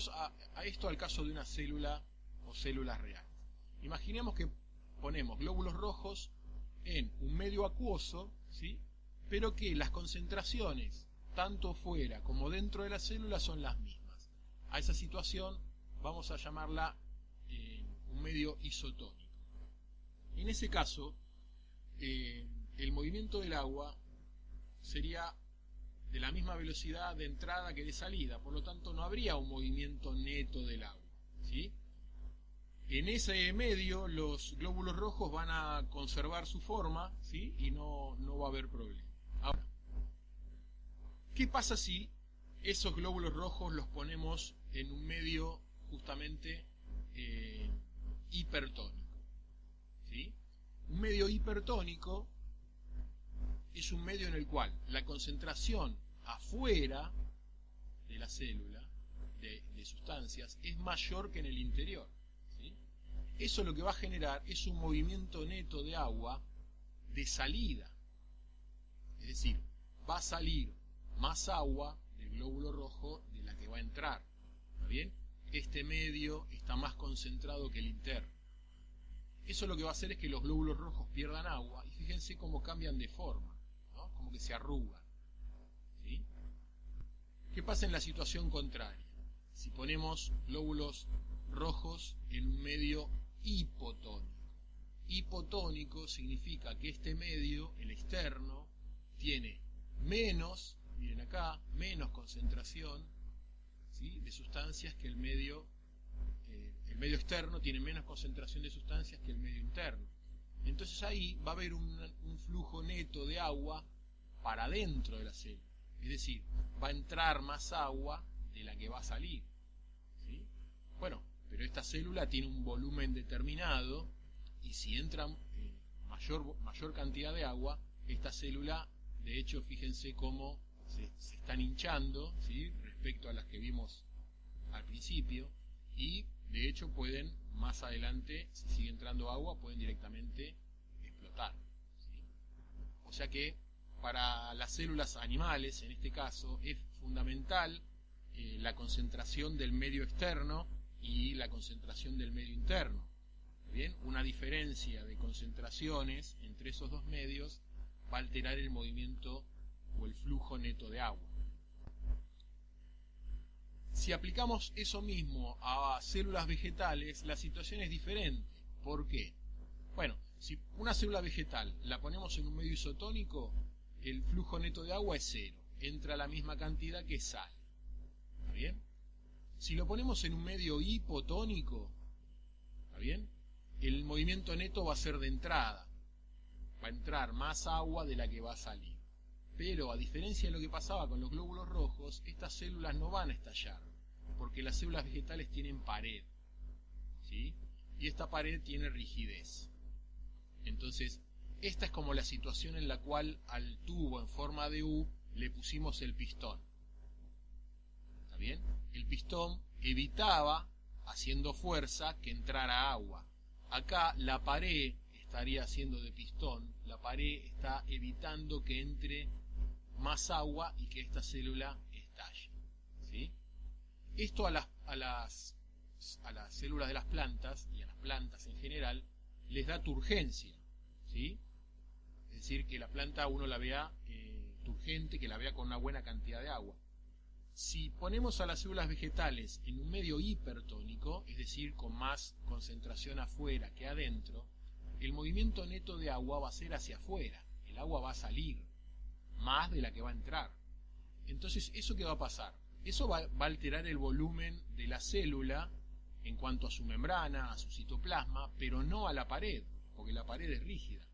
[SPEAKER 1] al caso de una célula o células reales. Imaginemos que ponemos glóbulos rojos en un medio acuoso, ¿sí? Pero que las concentraciones, tanto fuera como dentro de la célula, son las mismas. A esa situación vamos a llamarla un medio isotónico. En ese caso, el movimiento del agua sería de la misma velocidad de entrada que de salida, por lo tanto no habría un movimiento neto del agua, ¿sí? En ese medio los glóbulos rojos van a conservar su forma, ¿sí? Y no va a haber problema. Ahora, ¿qué pasa si esos glóbulos rojos los ponemos en un medio justamente hipertónico? ¿Sí? Un medio hipertónico es un medio en el cual la concentración afuera de la célula de sustancias es mayor que en el interior, ¿sí? Eso lo que va a generar es un movimiento neto de agua de salida. Es decir, va a salir más agua del glóbulo rojo de la que va a entrar. ¿Está bien? Este medio está más concentrado que el interno. Eso lo que va a hacer es que los glóbulos rojos pierdan agua y fíjense cómo cambian de forma, ¿no? Como que se arrugan, ¿sí? ¿Qué pasa en la situación contraria? Si ponemos glóbulos rojos en un medio hipotónico. Hipotónico significa que este medio, el externo, tiene menos, miren acá, menos concentración, ¿sí? De sustancias que el medio externo tiene menos concentración de sustancias que el medio interno. Entonces ahí va a haber un flujo neto de agua para adentro de la célula. Es decir, va a entrar más agua de la que va a salir, ¿sí? Bueno, pero esta célula tiene un volumen determinado y si entra mayor cantidad de agua, esta célula, de hecho, fíjense cómo se están hinchando, ¿sí? Respecto a las que vimos al principio, y de hecho pueden, más adelante, si sigue entrando agua, pueden directamente explotar, ¿sí? O sea que para las células animales, en este caso, es fundamental la concentración del medio externo y la concentración del medio interno. ¿Bien? Una diferencia de concentraciones entre esos dos medios va a alterar el movimiento o el flujo neto de agua. Si aplicamos eso mismo a células vegetales, la situación es diferente. ¿Por qué? Bueno, si una célula vegetal la ponemos en un medio isotónico, el flujo neto de agua es cero, entra la misma cantidad que sale. ¿Está bien? Si lo ponemos en un medio hipotónico, ¿está bien? El movimiento neto va a ser de entrada. Va a entrar más agua de la que va a salir. Pero a diferencia de lo que pasaba con los glóbulos rojos, estas células no van a estallar, porque las células vegetales tienen pared, ¿sí? Y esta pared tiene rigidez. Entonces, esta es como la situación en la cual al tubo en forma de U le pusimos el pistón. ¿Está bien? El pistón evitaba, haciendo fuerza, que entrara agua. Acá la pared estaría haciendo de pistón, la pared está evitando que entre más agua y que esta célula estalle, ¿sí? Esto a las células de las plantas y a las plantas en general les da turgencia, ¿sí? Es decir, que la planta uno la vea turgente, que la vea con una buena cantidad de agua. Si ponemos a las células vegetales en un medio hipertónico, es decir, con más concentración afuera que adentro, el movimiento neto de agua va a ser hacia afuera, el agua va a salir más de la que va a entrar. Entonces, ¿eso qué va a pasar? Eso va a alterar el volumen de la célula en cuanto a su membrana, a su citoplasma, pero no a la pared, porque la pared es rígida.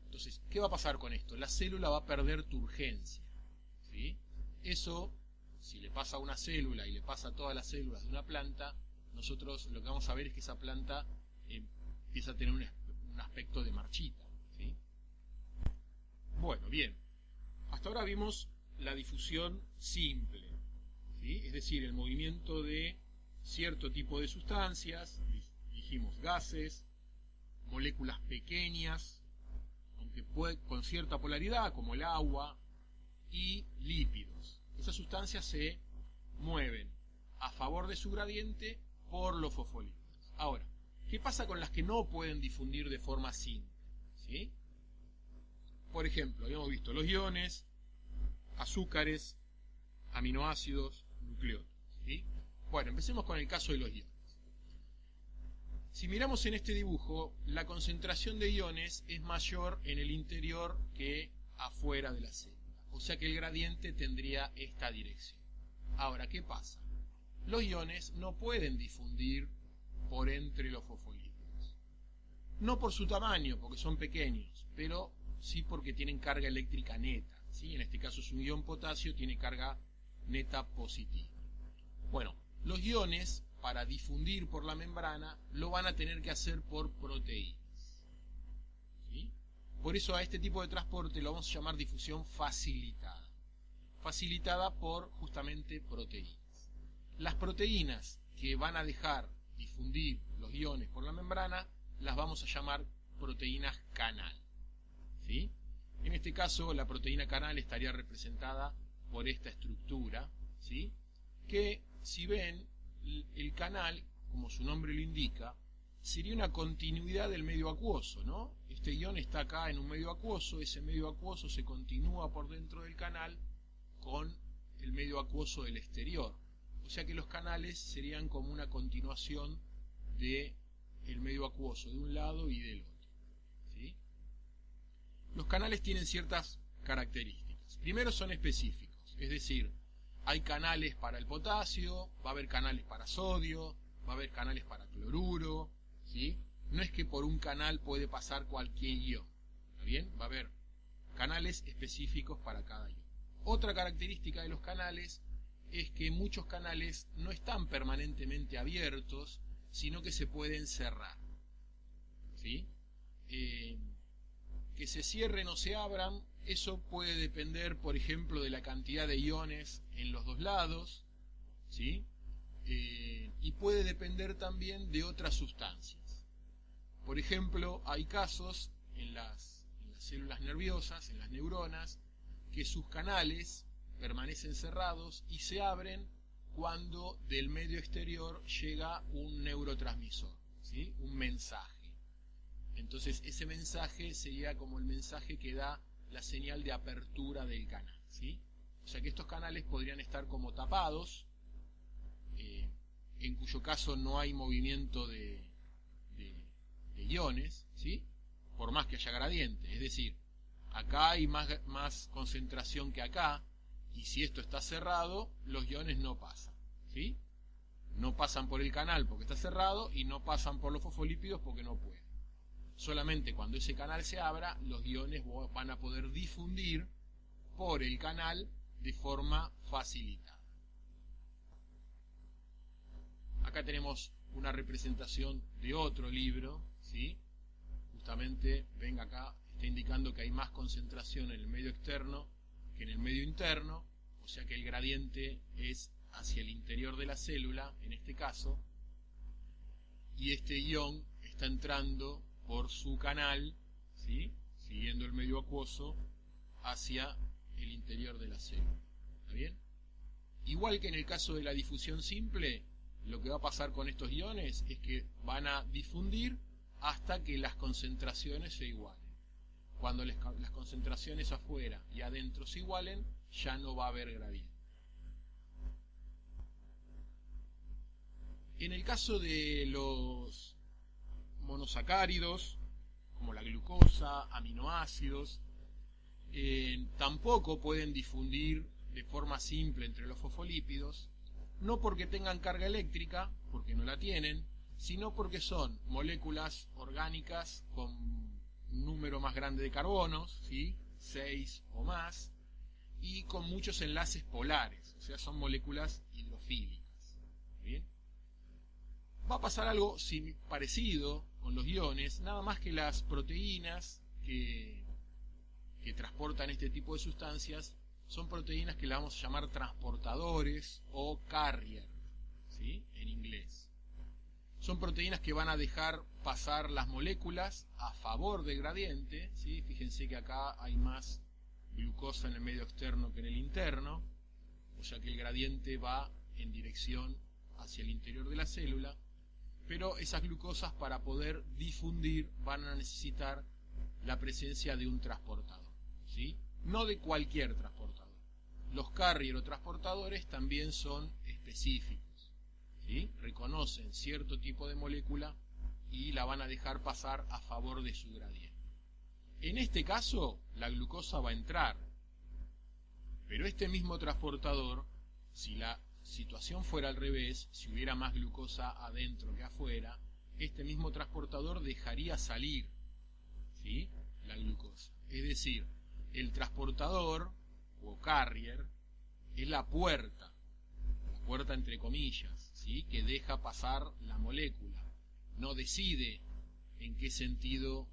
[SPEAKER 1] Entonces, ¿qué va a pasar con esto? La célula va a perder turgencia, ¿sí? Eso, si le pasa a una célula y le pasa a todas las células de una planta, nosotros lo que vamos a ver es que esa planta empieza a tener un aspecto de marchita, ¿sí? Bueno, bien. Hasta ahora vimos la difusión simple, ¿sí? Es decir, el movimiento de cierto tipo de sustancias, dijimos gases, moléculas pequeñas, aunque con cierta polaridad, como el agua, y lípidos. Esas sustancias se mueven a favor de su gradiente por los fosfolípidos. Ahora, ¿qué pasa con las que no pueden difundir de forma simple? ¿Sí? Por ejemplo, habíamos visto los iones, azúcares, aminoácidos, nucleótidos, ¿sí? Bueno, empecemos con el caso de los iones. Si miramos en este dibujo, la concentración de iones es mayor en el interior que afuera de la célula. O sea que el gradiente tendría esta dirección. Ahora, ¿qué pasa? Los iones no pueden difundir por entre los fosfolípidos. No por su tamaño, porque son pequeños, pero sí porque tienen carga eléctrica neta, ¿sí? En este caso es un ion potasio, tiene carga neta positiva. Bueno, los iones, para difundir por la membrana, lo van a tener que hacer por proteínas, ¿sí? Por eso a este tipo de transporte lo vamos a llamar difusión facilitada. Facilitada por justamente proteínas. Las proteínas que van a dejar difundir los iones por la membrana las vamos a llamar proteínas canal, ¿sí? En este caso la proteína canal estaría representada por esta estructura, ¿sí? Que si ven, el canal, como su nombre lo indica, sería una continuidad del medio acuoso, ¿no? Este ion está acá en un medio acuoso, ese medio acuoso se continúa por dentro del canal con el medio acuoso del exterior. O sea que los canales serían como una continuación del medio acuoso de un lado y del otro, ¿sí? Los canales tienen ciertas características. Primero, son específicos, es decir, hay canales para el potasio, va a haber canales para sodio, va a haber canales para cloruro, ¿sí? No es que por un canal puede pasar cualquier ion, ¿está bien? Va a haber canales específicos para cada ion. Otra característica de los canales es que muchos canales no están permanentemente abiertos, sino que se pueden cerrar, ¿sí? Que se cierren o se abran, eso puede depender, por ejemplo, de la cantidad de iones en los dos lados, ¿sí? Y puede depender también de otras sustancias. Por ejemplo, hay casos en las células nerviosas, en las neuronas, que sus canales permanecen cerrados y se abren cuando del medio exterior llega un neurotransmisor, ¿sí? Un mensaje. Entonces ese mensaje sería como el mensaje que da la señal de apertura del canal, ¿sí? O sea que estos canales podrían estar como tapados, en cuyo caso no hay movimiento de iones, ¿sí? Por más que haya gradiente. Es decir, acá hay más concentración que acá, y si esto está cerrado, los iones no pasan, ¿sí? No pasan por el canal porque está cerrado y no pasan por los fosfolípidos porque no pueden. Solamente cuando ese canal se abra, los iones van a poder difundir por el canal de forma facilitada. Acá tenemos una representación de otro libro, ¿sí? Justamente, ven acá, está indicando que hay más concentración en el medio externo que en el medio interno, o sea que el gradiente es hacia el interior de la célula, en este caso, y este ion está entrando por su canal, ¿sí? Siguiendo el medio acuoso hacia el interior de la célula. ¿Está bien? Igual que en el caso de la difusión simple, lo que va a pasar con estos iones es que van a difundir hasta que las concentraciones se igualen. Cuando las concentraciones afuera y adentro se igualen, ya no va a haber gradiente. En el caso de los monosacáridos, como la glucosa, aminoácidos, tampoco pueden difundir de forma simple entre los fosfolípidos, no porque tengan carga eléctrica, porque no la tienen, sino porque son moléculas orgánicas con un número más grande de carbonos, ¿sí? 6 o más, y con muchos enlaces polares, o sea, son moléculas hidrofílicas. ¿Bien? Va a pasar algo parecido con los iones, nada más que las proteínas que transportan este tipo de sustancias son proteínas que le vamos a llamar transportadores o carrier, ¿sí? En inglés. Son proteínas que van a dejar pasar las moléculas a favor del gradiente, ¿sí? Fíjense que acá hay más glucosa en el medio externo que en el interno, o sea que el gradiente va en dirección hacia el interior de la célula, pero esas glucosas, para poder difundir, van a necesitar la presencia de un transportador, ¿sí? No de cualquier transportador. Los carrier o transportadores también son específicos, ¿sí? Reconocen cierto tipo de molécula y la van a dejar pasar a favor de su gradiente. En este caso, la glucosa va a entrar, pero este mismo transportador, si la situación fuera al revés, si hubiera más glucosa adentro que afuera, este mismo transportador dejaría salir, ¿sí? La glucosa. Es decir, el transportador o carrier es la puerta entre comillas, ¿sí? Que deja pasar la molécula. No decide en qué sentido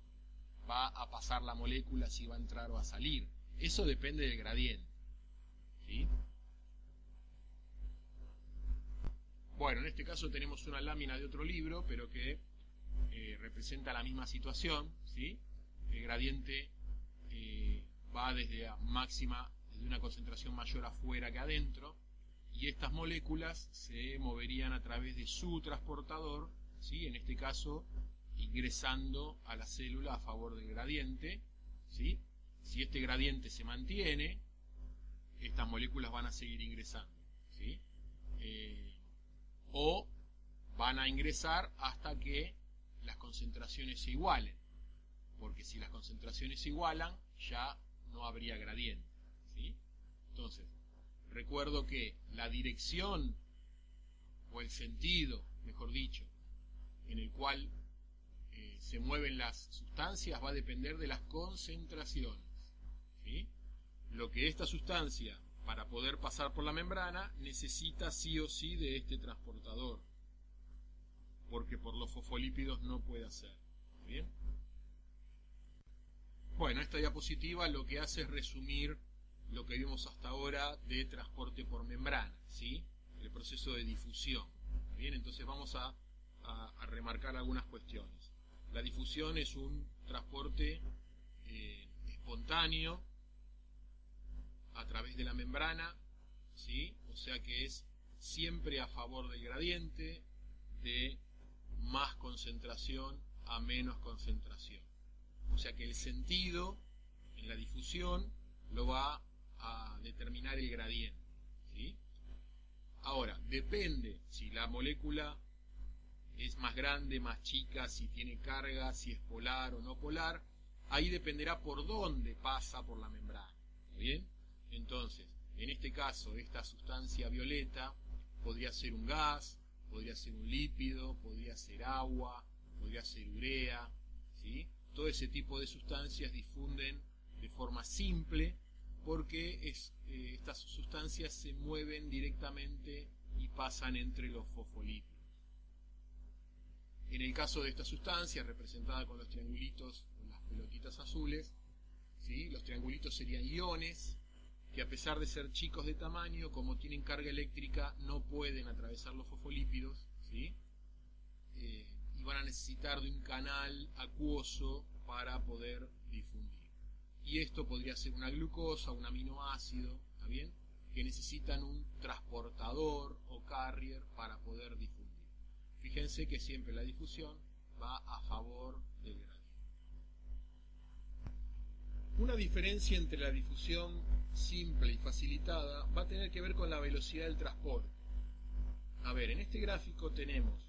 [SPEAKER 1] va a pasar la molécula, si va a entrar o a salir. Eso depende del gradiente, ¿sí? Bueno, en este caso tenemos una lámina de otro libro, pero que representa la misma situación, ¿sí? El gradiente va desde una concentración mayor afuera que adentro, y estas moléculas se moverían a través de su transportador, ¿sí? En este caso ingresando a la célula a favor del gradiente, ¿sí? Si este gradiente se mantiene, estas moléculas van a seguir ingresando, ¿sí? O van a ingresar hasta que las concentraciones se igualen, porque si las concentraciones se igualan, ya no habría gradiente, ¿sí? Entonces, recuerdo que la dirección, o el sentido, mejor dicho, en el cual se mueven las sustancias va a depender de las concentraciones, ¿sí? Lo que esta sustancia, para poder pasar por la membrana, necesita sí o sí de este transportador, porque por los fosfolípidos no puede hacer. ¿Bien? Bueno, esta diapositiva lo que hace es resumir lo que vimos hasta ahora de transporte por membrana, ¿sí? El proceso de difusión. Bien, entonces vamos a remarcar algunas cuestiones. La difusión es un transporte espontáneo a través de la membrana, ¿sí? O sea que es siempre a favor del gradiente, de más concentración a menos concentración. O sea que el sentido en la difusión lo va a determinar el gradiente, ¿sí? Ahora, depende si la molécula es más grande, más chica, si tiene carga, si es polar o no polar. Ahí dependerá por dónde pasa por la membrana. ¿Está bien? Entonces, en este caso, esta sustancia violeta podría ser un gas, podría ser un lípido, podría ser agua, podría ser urea, ¿sí? Todo ese tipo de sustancias difunden de forma simple porque estas sustancias se mueven directamente y pasan entre los fosfolípidos. En el caso de esta sustancia, representada con los triangulitos, con las pelotitas azules, ¿sí? Los triangulitos serían iones, que a pesar de ser chicos de tamaño, como tienen carga eléctrica, no pueden atravesar los fosfolípidos, ¿sí? Y van a necesitar de un canal acuoso para poder difundir. Y esto podría ser una glucosa, un aminoácido, ¿está bien? Que necesitan un transportador o carrier para poder difundir. Fíjense que siempre la difusión va a favor del gradiente. Una diferencia entre la difusión simple y facilitada va a tener que ver con la velocidad del transporte. A ver, en este gráfico tenemos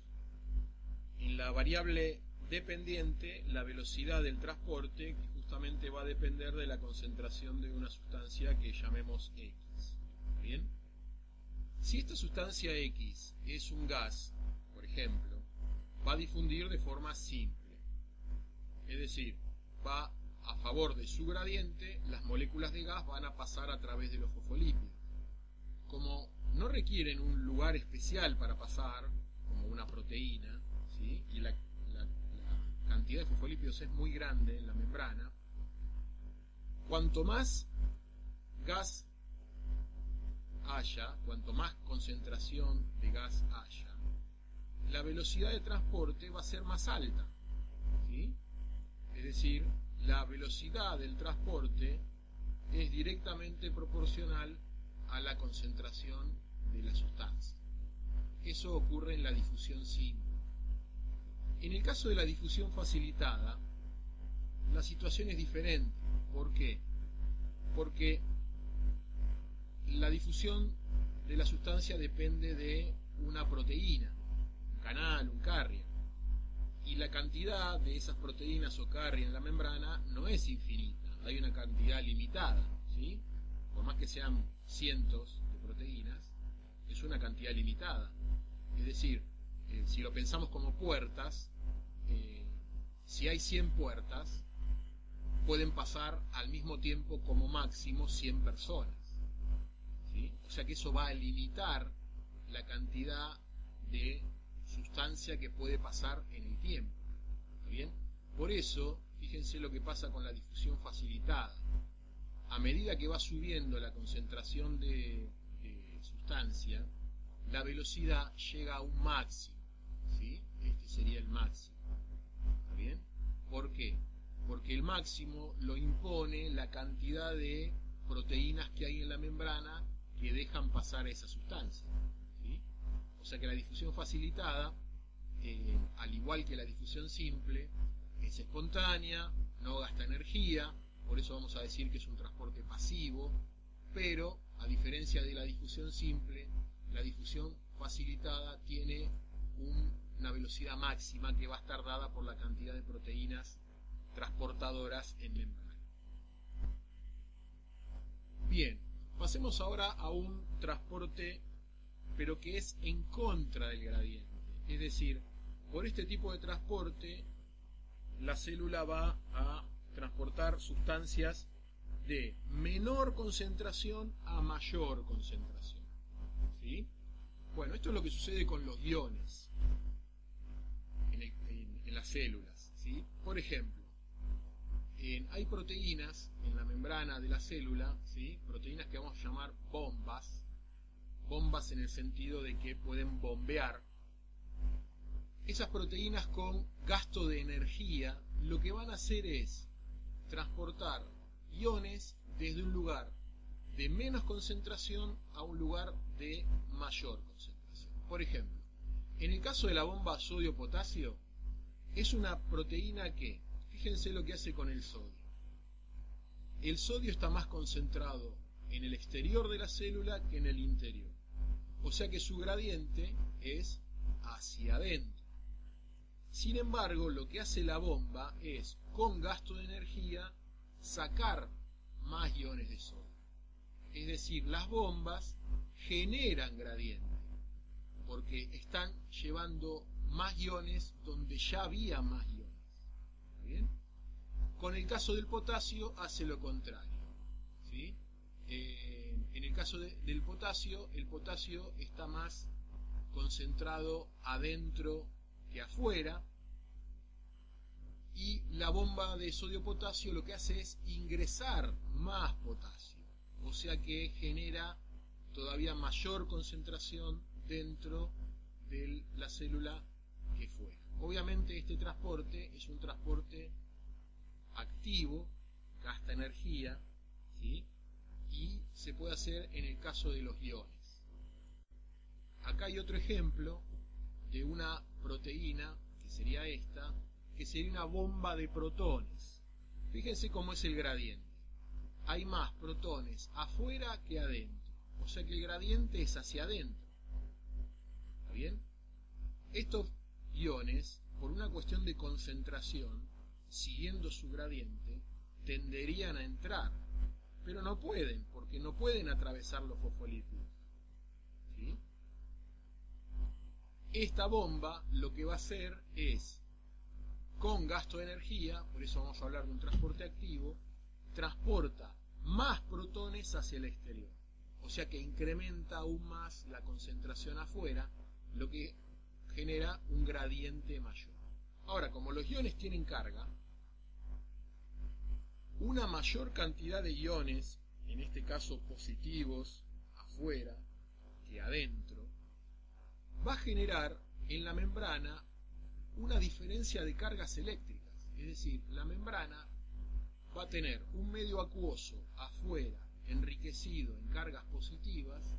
[SPEAKER 1] en la variable dependiente la velocidad del transporte, que justamente va a depender de la concentración de una sustancia que llamemos X. ¿Bien? Si esta sustancia X es un gas, por ejemplo, va a difundir de forma simple. Es decir, va a favor de su gradiente, las moléculas de gas van a pasar a través de los fosfolípidos. Como no requieren un lugar especial para pasar, como una proteína, ¿sí? Y la cantidad de fosfolípidos es muy grande en la membrana, cuanto más gas haya, cuanto más concentración de gas haya, la velocidad de transporte va a ser más alta, ¿sí? Es decir, la velocidad del transporte es directamente proporcional a la concentración de la sustancia. Eso ocurre en la difusión simple. En el caso de la difusión facilitada, la situación es diferente. ¿Por qué? Porque la difusión de la sustancia depende de una proteína, un canal, un carrier. Y la cantidad de esas proteínas o carrier en la membrana no es infinita, hay una cantidad limitada, ¿sí? Por más que sean cientos de proteínas, es una cantidad limitada. Es decir, si lo pensamos como puertas, si hay 100 puertas, pueden pasar al mismo tiempo como máximo 100 personas, ¿sí? O sea que eso va a limitar la cantidad de sustancia que puede pasar en el tiempo. ¿Está bien? Por eso, fíjense lo que pasa con la difusión facilitada. A medida que va subiendo la concentración de sustancia, la velocidad llega a un máximo, ¿sí? Este sería el máximo. ¿Está bien? ¿Por qué? Porque el máximo lo impone la cantidad de proteínas que hay en la membrana que dejan pasar esa sustancia, ¿sí? O sea que la difusión facilitada, al igual que la difusión simple, es espontánea, no gasta energía, por eso vamos a decir que es un transporte pasivo, pero a diferencia de la difusión simple, la difusión facilitada tiene una velocidad máxima que va a estar dada por la cantidad de proteínas transportadoras en membrana. Bien, pasemos ahora a un transporte pero que es en contra del gradiente. Es decir, por este tipo de transporte, la célula va a transportar sustancias de menor concentración a mayor concentración, ¿sí? Bueno, esto es lo que sucede con los iones en las células, ¿sí? Por ejemplo, hay proteínas en la membrana de la célula, ¿sí? Proteínas que vamos a llamar bombas en el sentido de que pueden bombear. Esas proteínas con gasto de energía lo que van a hacer es transportar iones desde un lugar de menos concentración a un lugar de mayor concentración. Por ejemplo, en el caso de la bomba sodio-potasio, Es una proteína que, fíjense lo que hace con el sodio. El sodio está más concentrado en el exterior de la célula que en el interior. O sea que su gradiente es hacia adentro. Sin embargo, lo que hace la bomba es, con gasto de energía, sacar más iones de sodio. Es decir, las bombas generan gradiente, porque están llevando más iones donde ya había más iones. ¿Está bien? Con el caso del potasio hace lo contrario, ¿sí? En el caso del potasio, el potasio está más concentrado adentro que afuera, y la bomba de sodio-potasio lo que hace es ingresar más potasio, o sea que genera todavía mayor concentración dentro de la célula que fuera. Obviamente este transporte es un transporte activo, gasta energía, ¿sí? Y se puede hacer en el caso de los iones. Acá hay otro ejemplo de una proteína, que sería esta, que sería una bomba de protones. Fíjense cómo es el gradiente. Hay más protones afuera que adentro, o sea que el gradiente es hacia adentro. ¿Está bien? Estos iones, por una cuestión de concentración, siguiendo su gradiente, tenderían a entrar, pero no pueden, porque no pueden atravesar los fosfolípidos. ¿Sí? Esta bomba lo que va a hacer es, con gasto de energía, por eso vamos a hablar de un transporte activo, transporta más protones hacia el exterior, o sea que incrementa aún más la concentración afuera, lo que genera un gradiente mayor. Ahora, como los iones tienen carga, una mayor cantidad de iones, en este caso positivos, afuera que adentro, va a generar en la membrana una diferencia de cargas eléctricas. Es decir, la membrana va a tener un medio acuoso afuera enriquecido en cargas positivas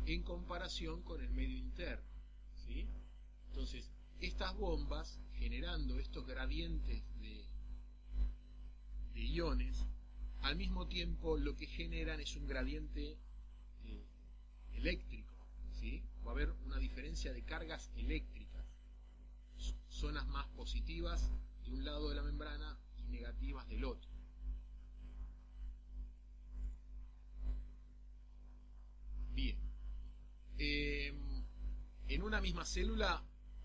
[SPEAKER 1] en comparación con el medio interno, ¿sí? Entonces, estas bombas, generando estos gradientes de iones, al mismo tiempo lo que generan es un gradiente eléctrico, ¿sí? Va a haber una diferencia de cargas eléctricas, zonas más positivas de un lado de la membrana y negativas del otro. Bien, en una misma célula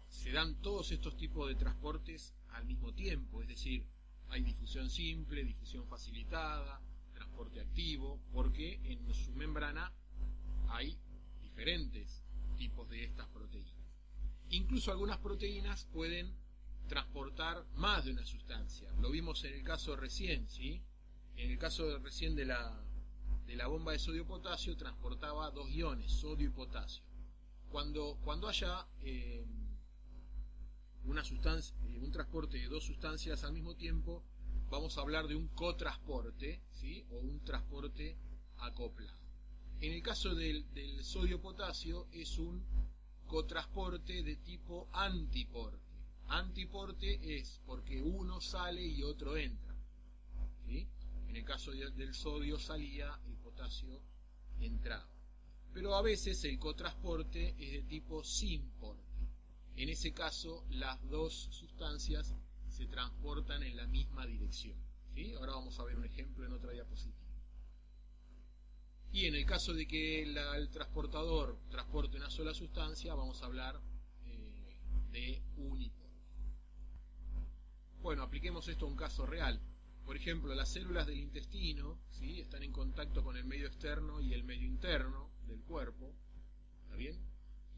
[SPEAKER 1] se dan todos estos tipos de transportes al mismo tiempo, es decir, hay difusión simple, difusión facilitada, transporte activo, porque en su membrana hay diferentes tipos de estas proteínas. Incluso algunas proteínas pueden transportar más de una sustancia. Lo vimos en el caso recién, ¿sí? En el caso recién de la bomba de sodio-potasio transportaba dos iones, sodio y potasio. Cuando haya una sustancia, un transporte de dos sustancias al mismo tiempo, vamos a hablar de un cotransporte, ¿sí? O un transporte acoplado. En el caso del sodio-potasio es un cotransporte de tipo antiporte. Antiporte es porque uno sale y otro entra, ¿sí? En el caso del sodio salía, el potasio entraba. Pero a veces el cotransporte es de tipo simporte. En ese caso, las dos sustancias se transportan en la misma dirección, ¿sí? Ahora vamos a ver un ejemplo en otra diapositiva. Y en el caso de que el transportador transporte una sola sustancia, vamos a hablar de uniporte. Bueno, apliquemos esto a un caso real. Por ejemplo, las células del intestino, ¿sí? Están en contacto con el medio externo y el medio interno del cuerpo. ¿Está bien?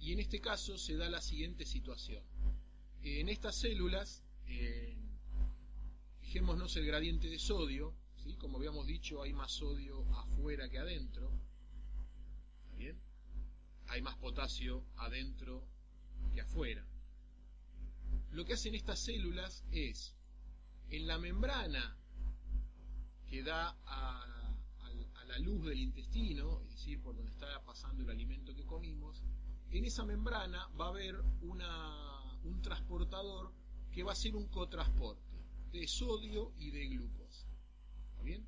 [SPEAKER 1] Y en este caso se da la siguiente situación. En estas células, fijémonos el gradiente de sodio, ¿sí? Como habíamos dicho, hay más sodio afuera que adentro. ¿Está bien? Hay más potasio adentro que afuera. Lo que hacen estas células es, en la membrana que da a la luz del intestino, es decir, por donde está pasando el alimento que comimos, en esa membrana va a haber un transportador que va a ser un cotransporte de sodio y de glucosa. ¿Está bien?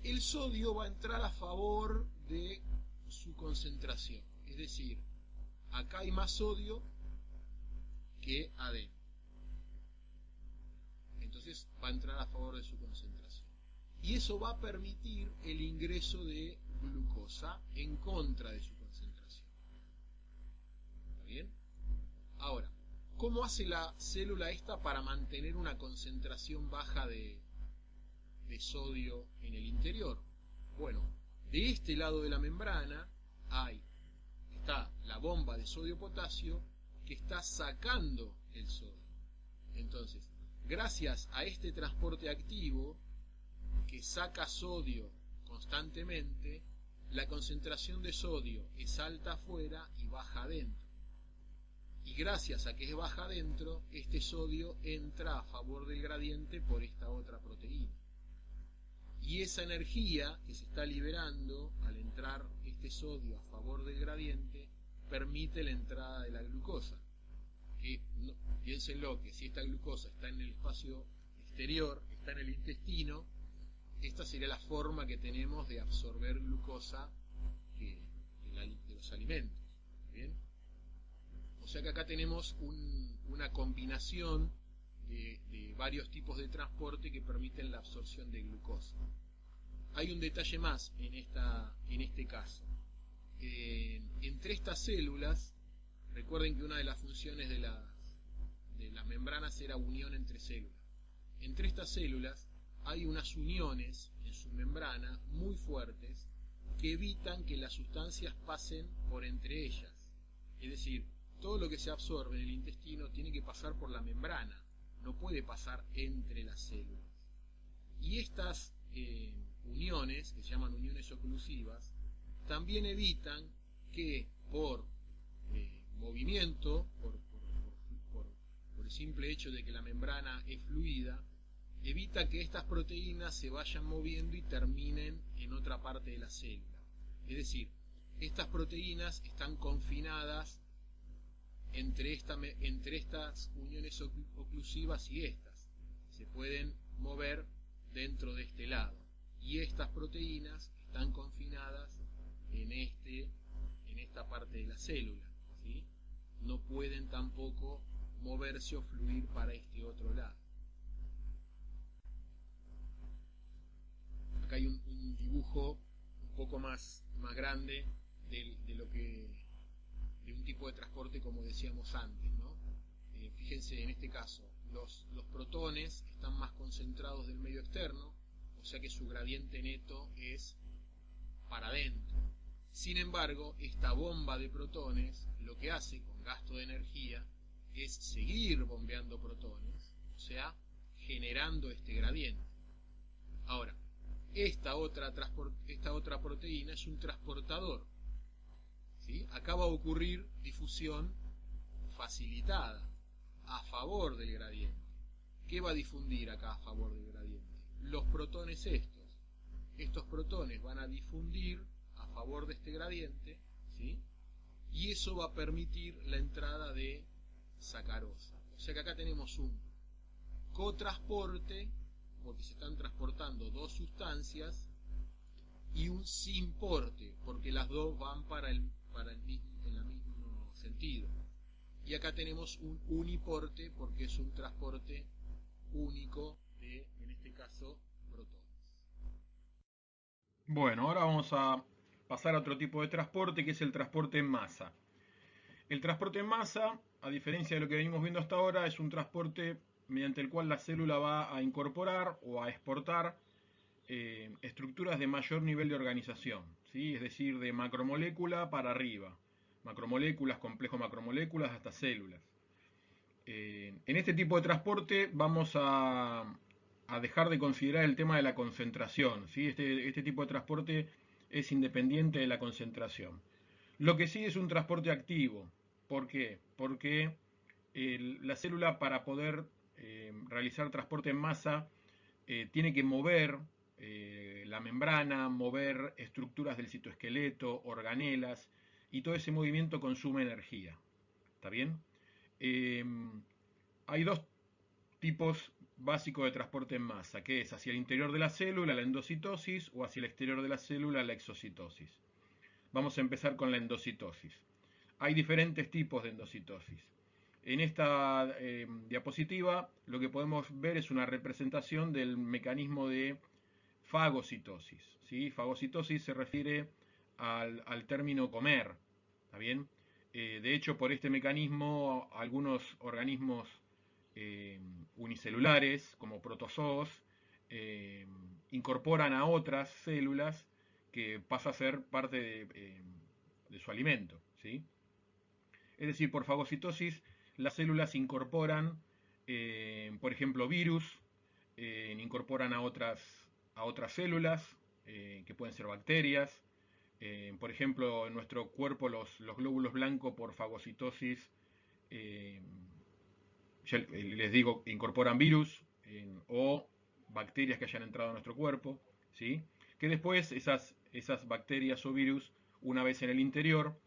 [SPEAKER 1] El sodio va a entrar a favor de su concentración, es decir, acá hay más sodio que adentro. Entonces va a entrar a favor de su concentración. Y eso va a permitir el ingreso de glucosa en contra de su concentración. ¿Está bien? Ahora, ¿cómo hace la célula esta para mantener una concentración baja de sodio en el interior? Bueno, de este lado de la membrana está la bomba de sodio-potasio que está sacando el sodio. Entonces, gracias a este transporte activo que saca sodio constantemente, la concentración de sodio es alta afuera y baja adentro. Y gracias a que es baja adentro, este sodio entra a favor del gradiente por esta otra proteína. Y esa energía que se está liberando al entrar este sodio a favor del gradiente permite la entrada de la glucosa. Que piénsenlo que si esta glucosa está en el espacio exterior, está en el intestino, esta sería la forma que tenemos de absorber glucosa de los alimentos. ¿Bien? O sea que acá tenemos una combinación de varios tipos de transporte que permiten la absorción de glucosa. Hay un detalle más en este caso. Entre estas células, recuerden que una de las funciones de las membranas era unión entre células. Entre estas células hay unas uniones en su membrana muy fuertes que evitan que las sustancias pasen por entre ellas. Es decir, todo lo que se absorbe en el intestino tiene que pasar por la membrana, no puede pasar entre las células. Y estas uniones, que se llaman uniones oclusivas, también evitan que por movimiento, por el simple hecho de que la membrana es fluida, evita que estas proteínas se vayan moviendo y terminen en otra parte de la célula. Es decir, estas proteínas están confinadas entre estas uniones oclusivas y estas. Se pueden mover dentro de este lado. Y estas proteínas están confinadas en esta parte de la célula. ¿Sí? No pueden tampoco moverse o fluir para este otro lado. Acá hay un dibujo un poco más grande de un tipo de transporte como decíamos antes, ¿no? Fíjense en este caso, los protones están más concentrados del medio externo, o sea que su gradiente neto es para adentro. Sin embargo, esta bomba de protones lo que hace con gasto de energía es seguir bombeando protones, o sea, generando este gradiente. Ahora, esta otra proteína es un transportador. ¿Sí? Acá va a ocurrir difusión facilitada a favor del gradiente. ¿Qué va a difundir acá a favor del gradiente? Los protones estos. Estos protones van a difundir a favor de este gradiente, ¿sí? Y eso va a permitir la entrada de sacarosa. O sea que acá tenemos un cotransporte, porque se están transportando dos sustancias, y un sinporte, porque las dos van en el mismo sentido. Y acá tenemos un uniporte, porque es un transporte único de, en este caso, protones.
[SPEAKER 2] Bueno, ahora vamos a pasar a otro tipo de transporte, que es el transporte en masa. El transporte en masa, a diferencia de lo que venimos viendo hasta ahora, es un transporte mediante el cual la célula va a incorporar o a exportar estructuras de mayor nivel de organización, ¿sí? Es decir, de macromolécula para arriba, macromoléculas, complejos macromoléculas, hasta células. En este tipo de transporte vamos a dejar de considerar el tema de la concentración, ¿sí? Este tipo de transporte es independiente de la concentración. Lo que sí es un transporte activo. ¿Por qué? Porque la célula, para poder realizar transporte en masa, tiene que mover la membrana, mover estructuras del citoesqueleto, organelas, y todo ese movimiento consume energía. ¿Está bien? hay dos tipos básicos de transporte en masa, que es hacia el interior de la célula, la endocitosis, o hacia el exterior de la célula, la exocitosis. Vamos a empezar con la endocitosis. Hay diferentes tipos de endocitosis. En esta diapositiva lo que podemos ver es una representación del mecanismo de fagocitosis. ¿Sí? Fagocitosis se refiere al término comer. ¿Está bien? De hecho, por este mecanismo, algunos organismos unicelulares, como protozoos, incorporan a otras células que pasa a ser parte de su alimento. ¿Sí? Es decir, por fagocitosis las células incorporan, por ejemplo, virus, incorporan a otras células, que pueden ser bacterias. Por ejemplo, en nuestro cuerpo los glóbulos blancos por fagocitosis, ya les digo, incorporan virus o bacterias que hayan entrado a nuestro cuerpo, ¿sí? Que después esas bacterias o virus, una vez en el interior,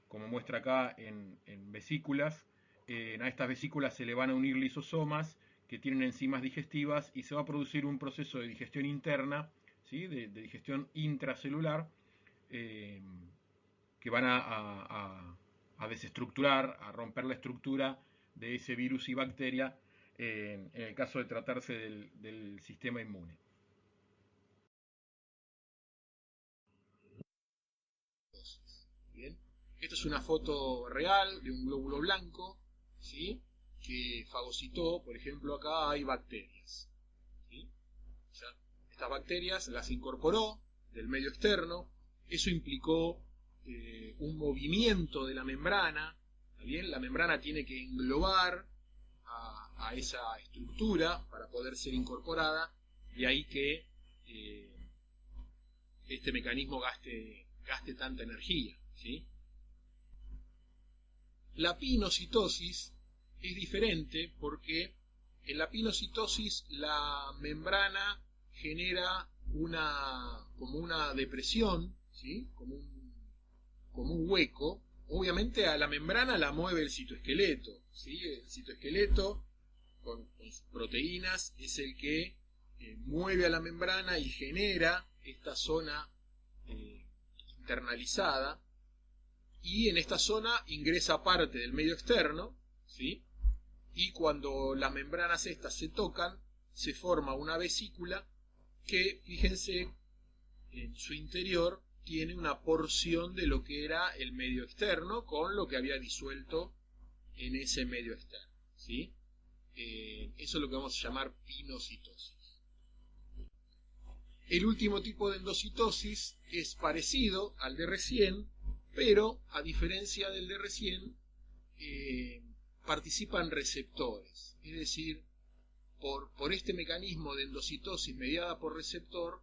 [SPEAKER 2] como muestra acá en vesículas, a estas vesículas se le van a unir lisosomas que tienen enzimas digestivas y se va a producir un proceso de digestión interna, ¿sí? de digestión intracelular, que van a desestructurar, a romper la estructura de ese virus y bacteria en el caso de tratarse del sistema inmune.
[SPEAKER 1] Bien. Esta es una foto real de un glóbulo blanco, ¿sí? Que fagocitó. Por ejemplo, acá hay bacterias, ¿sí? O sea, estas bacterias las incorporó del medio externo. Eso implicó un movimiento de la membrana. ¿Bien? La membrana tiene que englobar a esa estructura para poder ser incorporada, y ahí que este mecanismo gaste tanta energía, ¿sí? La pinocitosis es diferente porque en la pinocitosis la membrana genera como una depresión, ¿sí? como un hueco. Obviamente a la membrana la mueve el citoesqueleto, ¿sí? El citoesqueleto con sus proteínas es el que mueve a la membrana y genera esta zona internalizada, y en esta zona ingresa parte del medio externo, ¿sí? Y cuando las membranas estas se tocan, se forma una vesícula que, fíjense, en su interior tiene una porción de lo que era el medio externo con lo que había disuelto en ese medio externo, ¿sí? Eso es lo que vamos a llamar pinocitosis. El último tipo de endocitosis es parecido al de recién, pero a diferencia del de recién, participan receptores. Es decir, por este mecanismo de endocitosis mediada por receptor,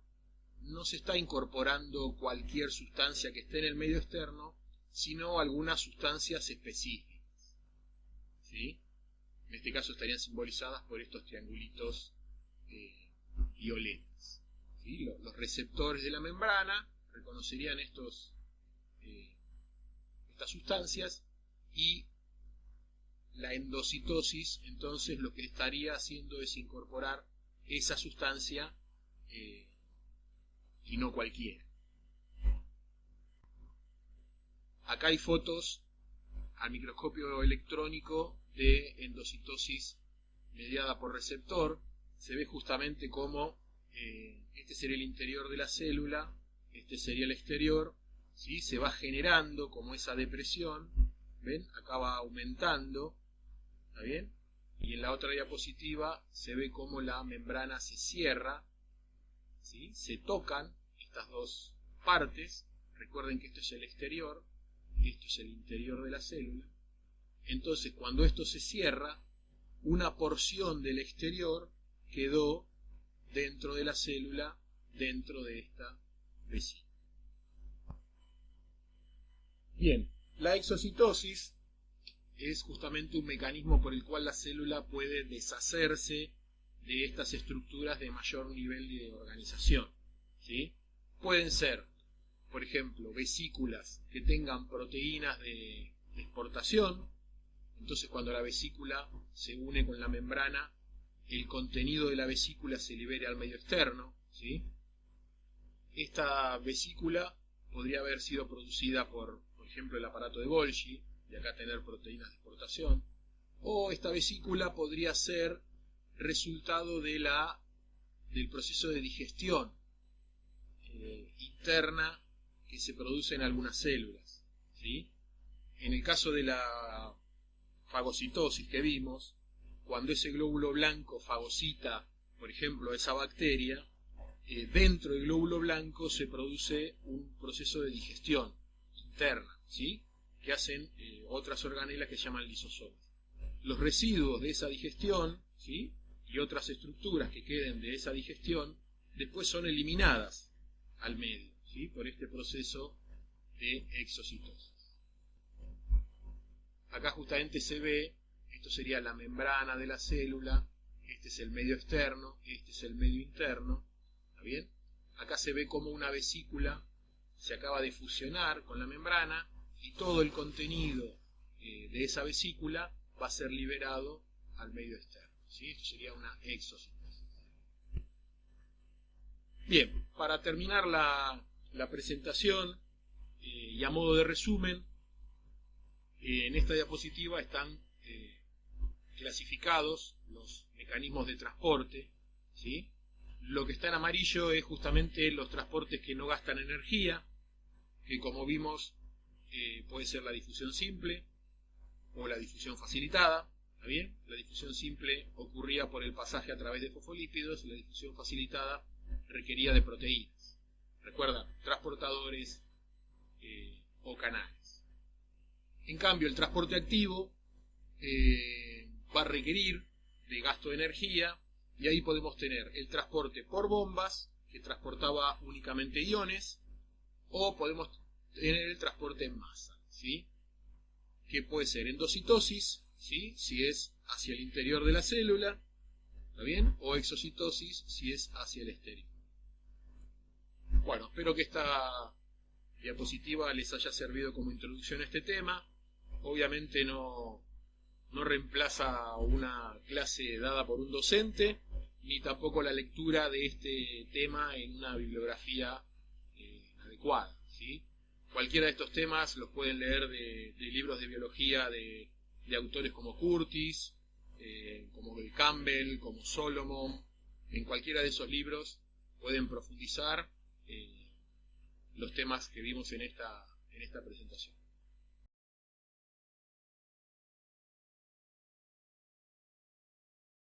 [SPEAKER 1] no se está incorporando cualquier sustancia que esté en el medio externo, sino algunas sustancias específicas, ¿sí? En este caso estarían simbolizadas por estos triangulitos violetas, ¿sí? Los receptores de la membrana reconocerían estas sustancias, y la endocitosis entonces lo que estaría haciendo es incorporar esa sustancia y no cualquiera. Acá hay fotos al microscopio electrónico de endocitosis mediada por receptor. Se ve justamente cómo este sería el interior de la célula, este sería el exterior, ¿sí? Se va generando como esa depresión, ¿ven? Acá va aumentando, ¿está bien? Y en la otra diapositiva se ve cómo la membrana se cierra, ¿sí? Se tocan estas dos partes. Recuerden que esto es el exterior, esto es el interior de la célula. Entonces, cuando esto se cierra, una porción del exterior quedó dentro de la célula, dentro de esta vesícula. Bien, la exocitosis es justamente un mecanismo por el cual la célula puede deshacerse de estas estructuras de mayor nivel de organización, ¿sí? Pueden ser, por ejemplo, vesículas que tengan proteínas de exportación. Entonces, cuando la vesícula se une con la membrana, el contenido de la vesícula se libere al medio externo, ¿sí? Esta vesícula podría haber sido producida por ejemplo, el aparato de Golgi, de acá tener proteínas de exportación, o esta vesícula podría ser resultado del proceso de digestión interna que se produce en algunas células, ¿sí? En el caso de la fagocitosis que vimos, cuando ese glóbulo blanco fagocita, por ejemplo, esa bacteria, dentro del glóbulo blanco se produce un proceso de digestión interna, ¿sí? Que hacen otras organelas que se llaman lisosomas. Los residuos de esa digestión, ¿sí? Y otras estructuras que queden de esa digestión, después son eliminadas al medio, ¿sí? Por este proceso de exocitosis. Acá justamente se ve, esto sería la membrana de la célula, este es el medio externo, este es el medio interno, ¿está bien? Acá se ve como una vesícula se acaba de fusionar con la membrana y todo el contenido de esa vesícula va a ser liberado al medio externo, ¿sí? Esto sería una exocitosis. Bien, para terminar la presentación y a modo de resumen, en esta diapositiva están clasificados los mecanismos de transporte, ¿sí? Lo que está en amarillo es justamente los transportes que no gastan energía, que como vimos puede ser la difusión simple o la difusión facilitada, ¿está bien? La difusión simple ocurría por el pasaje a través de fosfolípidos y la difusión facilitada requería de proteínas. Recuerda, transportadores o canales. En cambio, el transporte activo va a requerir de gasto de energía, y ahí podemos tener el transporte por bombas, que transportaba únicamente iones, o podemos tener el transporte en masa, ¿sí? Que puede ser endocitosis, ¿sí? Si es hacia el interior de la célula, ¿está bien? O exocitosis, si es hacia el exterior. Bueno, espero que esta diapositiva les haya servido como introducción a este tema. Obviamente no reemplaza una clase dada por un docente, ni tampoco la lectura de este tema en una bibliografía adecuada, ¿sí? Cualquiera de estos temas los pueden leer de libros de biología de autores como Curtis, como Campbell, como Solomon. En cualquiera de esos libros pueden profundizar los temas que vimos en esta presentación.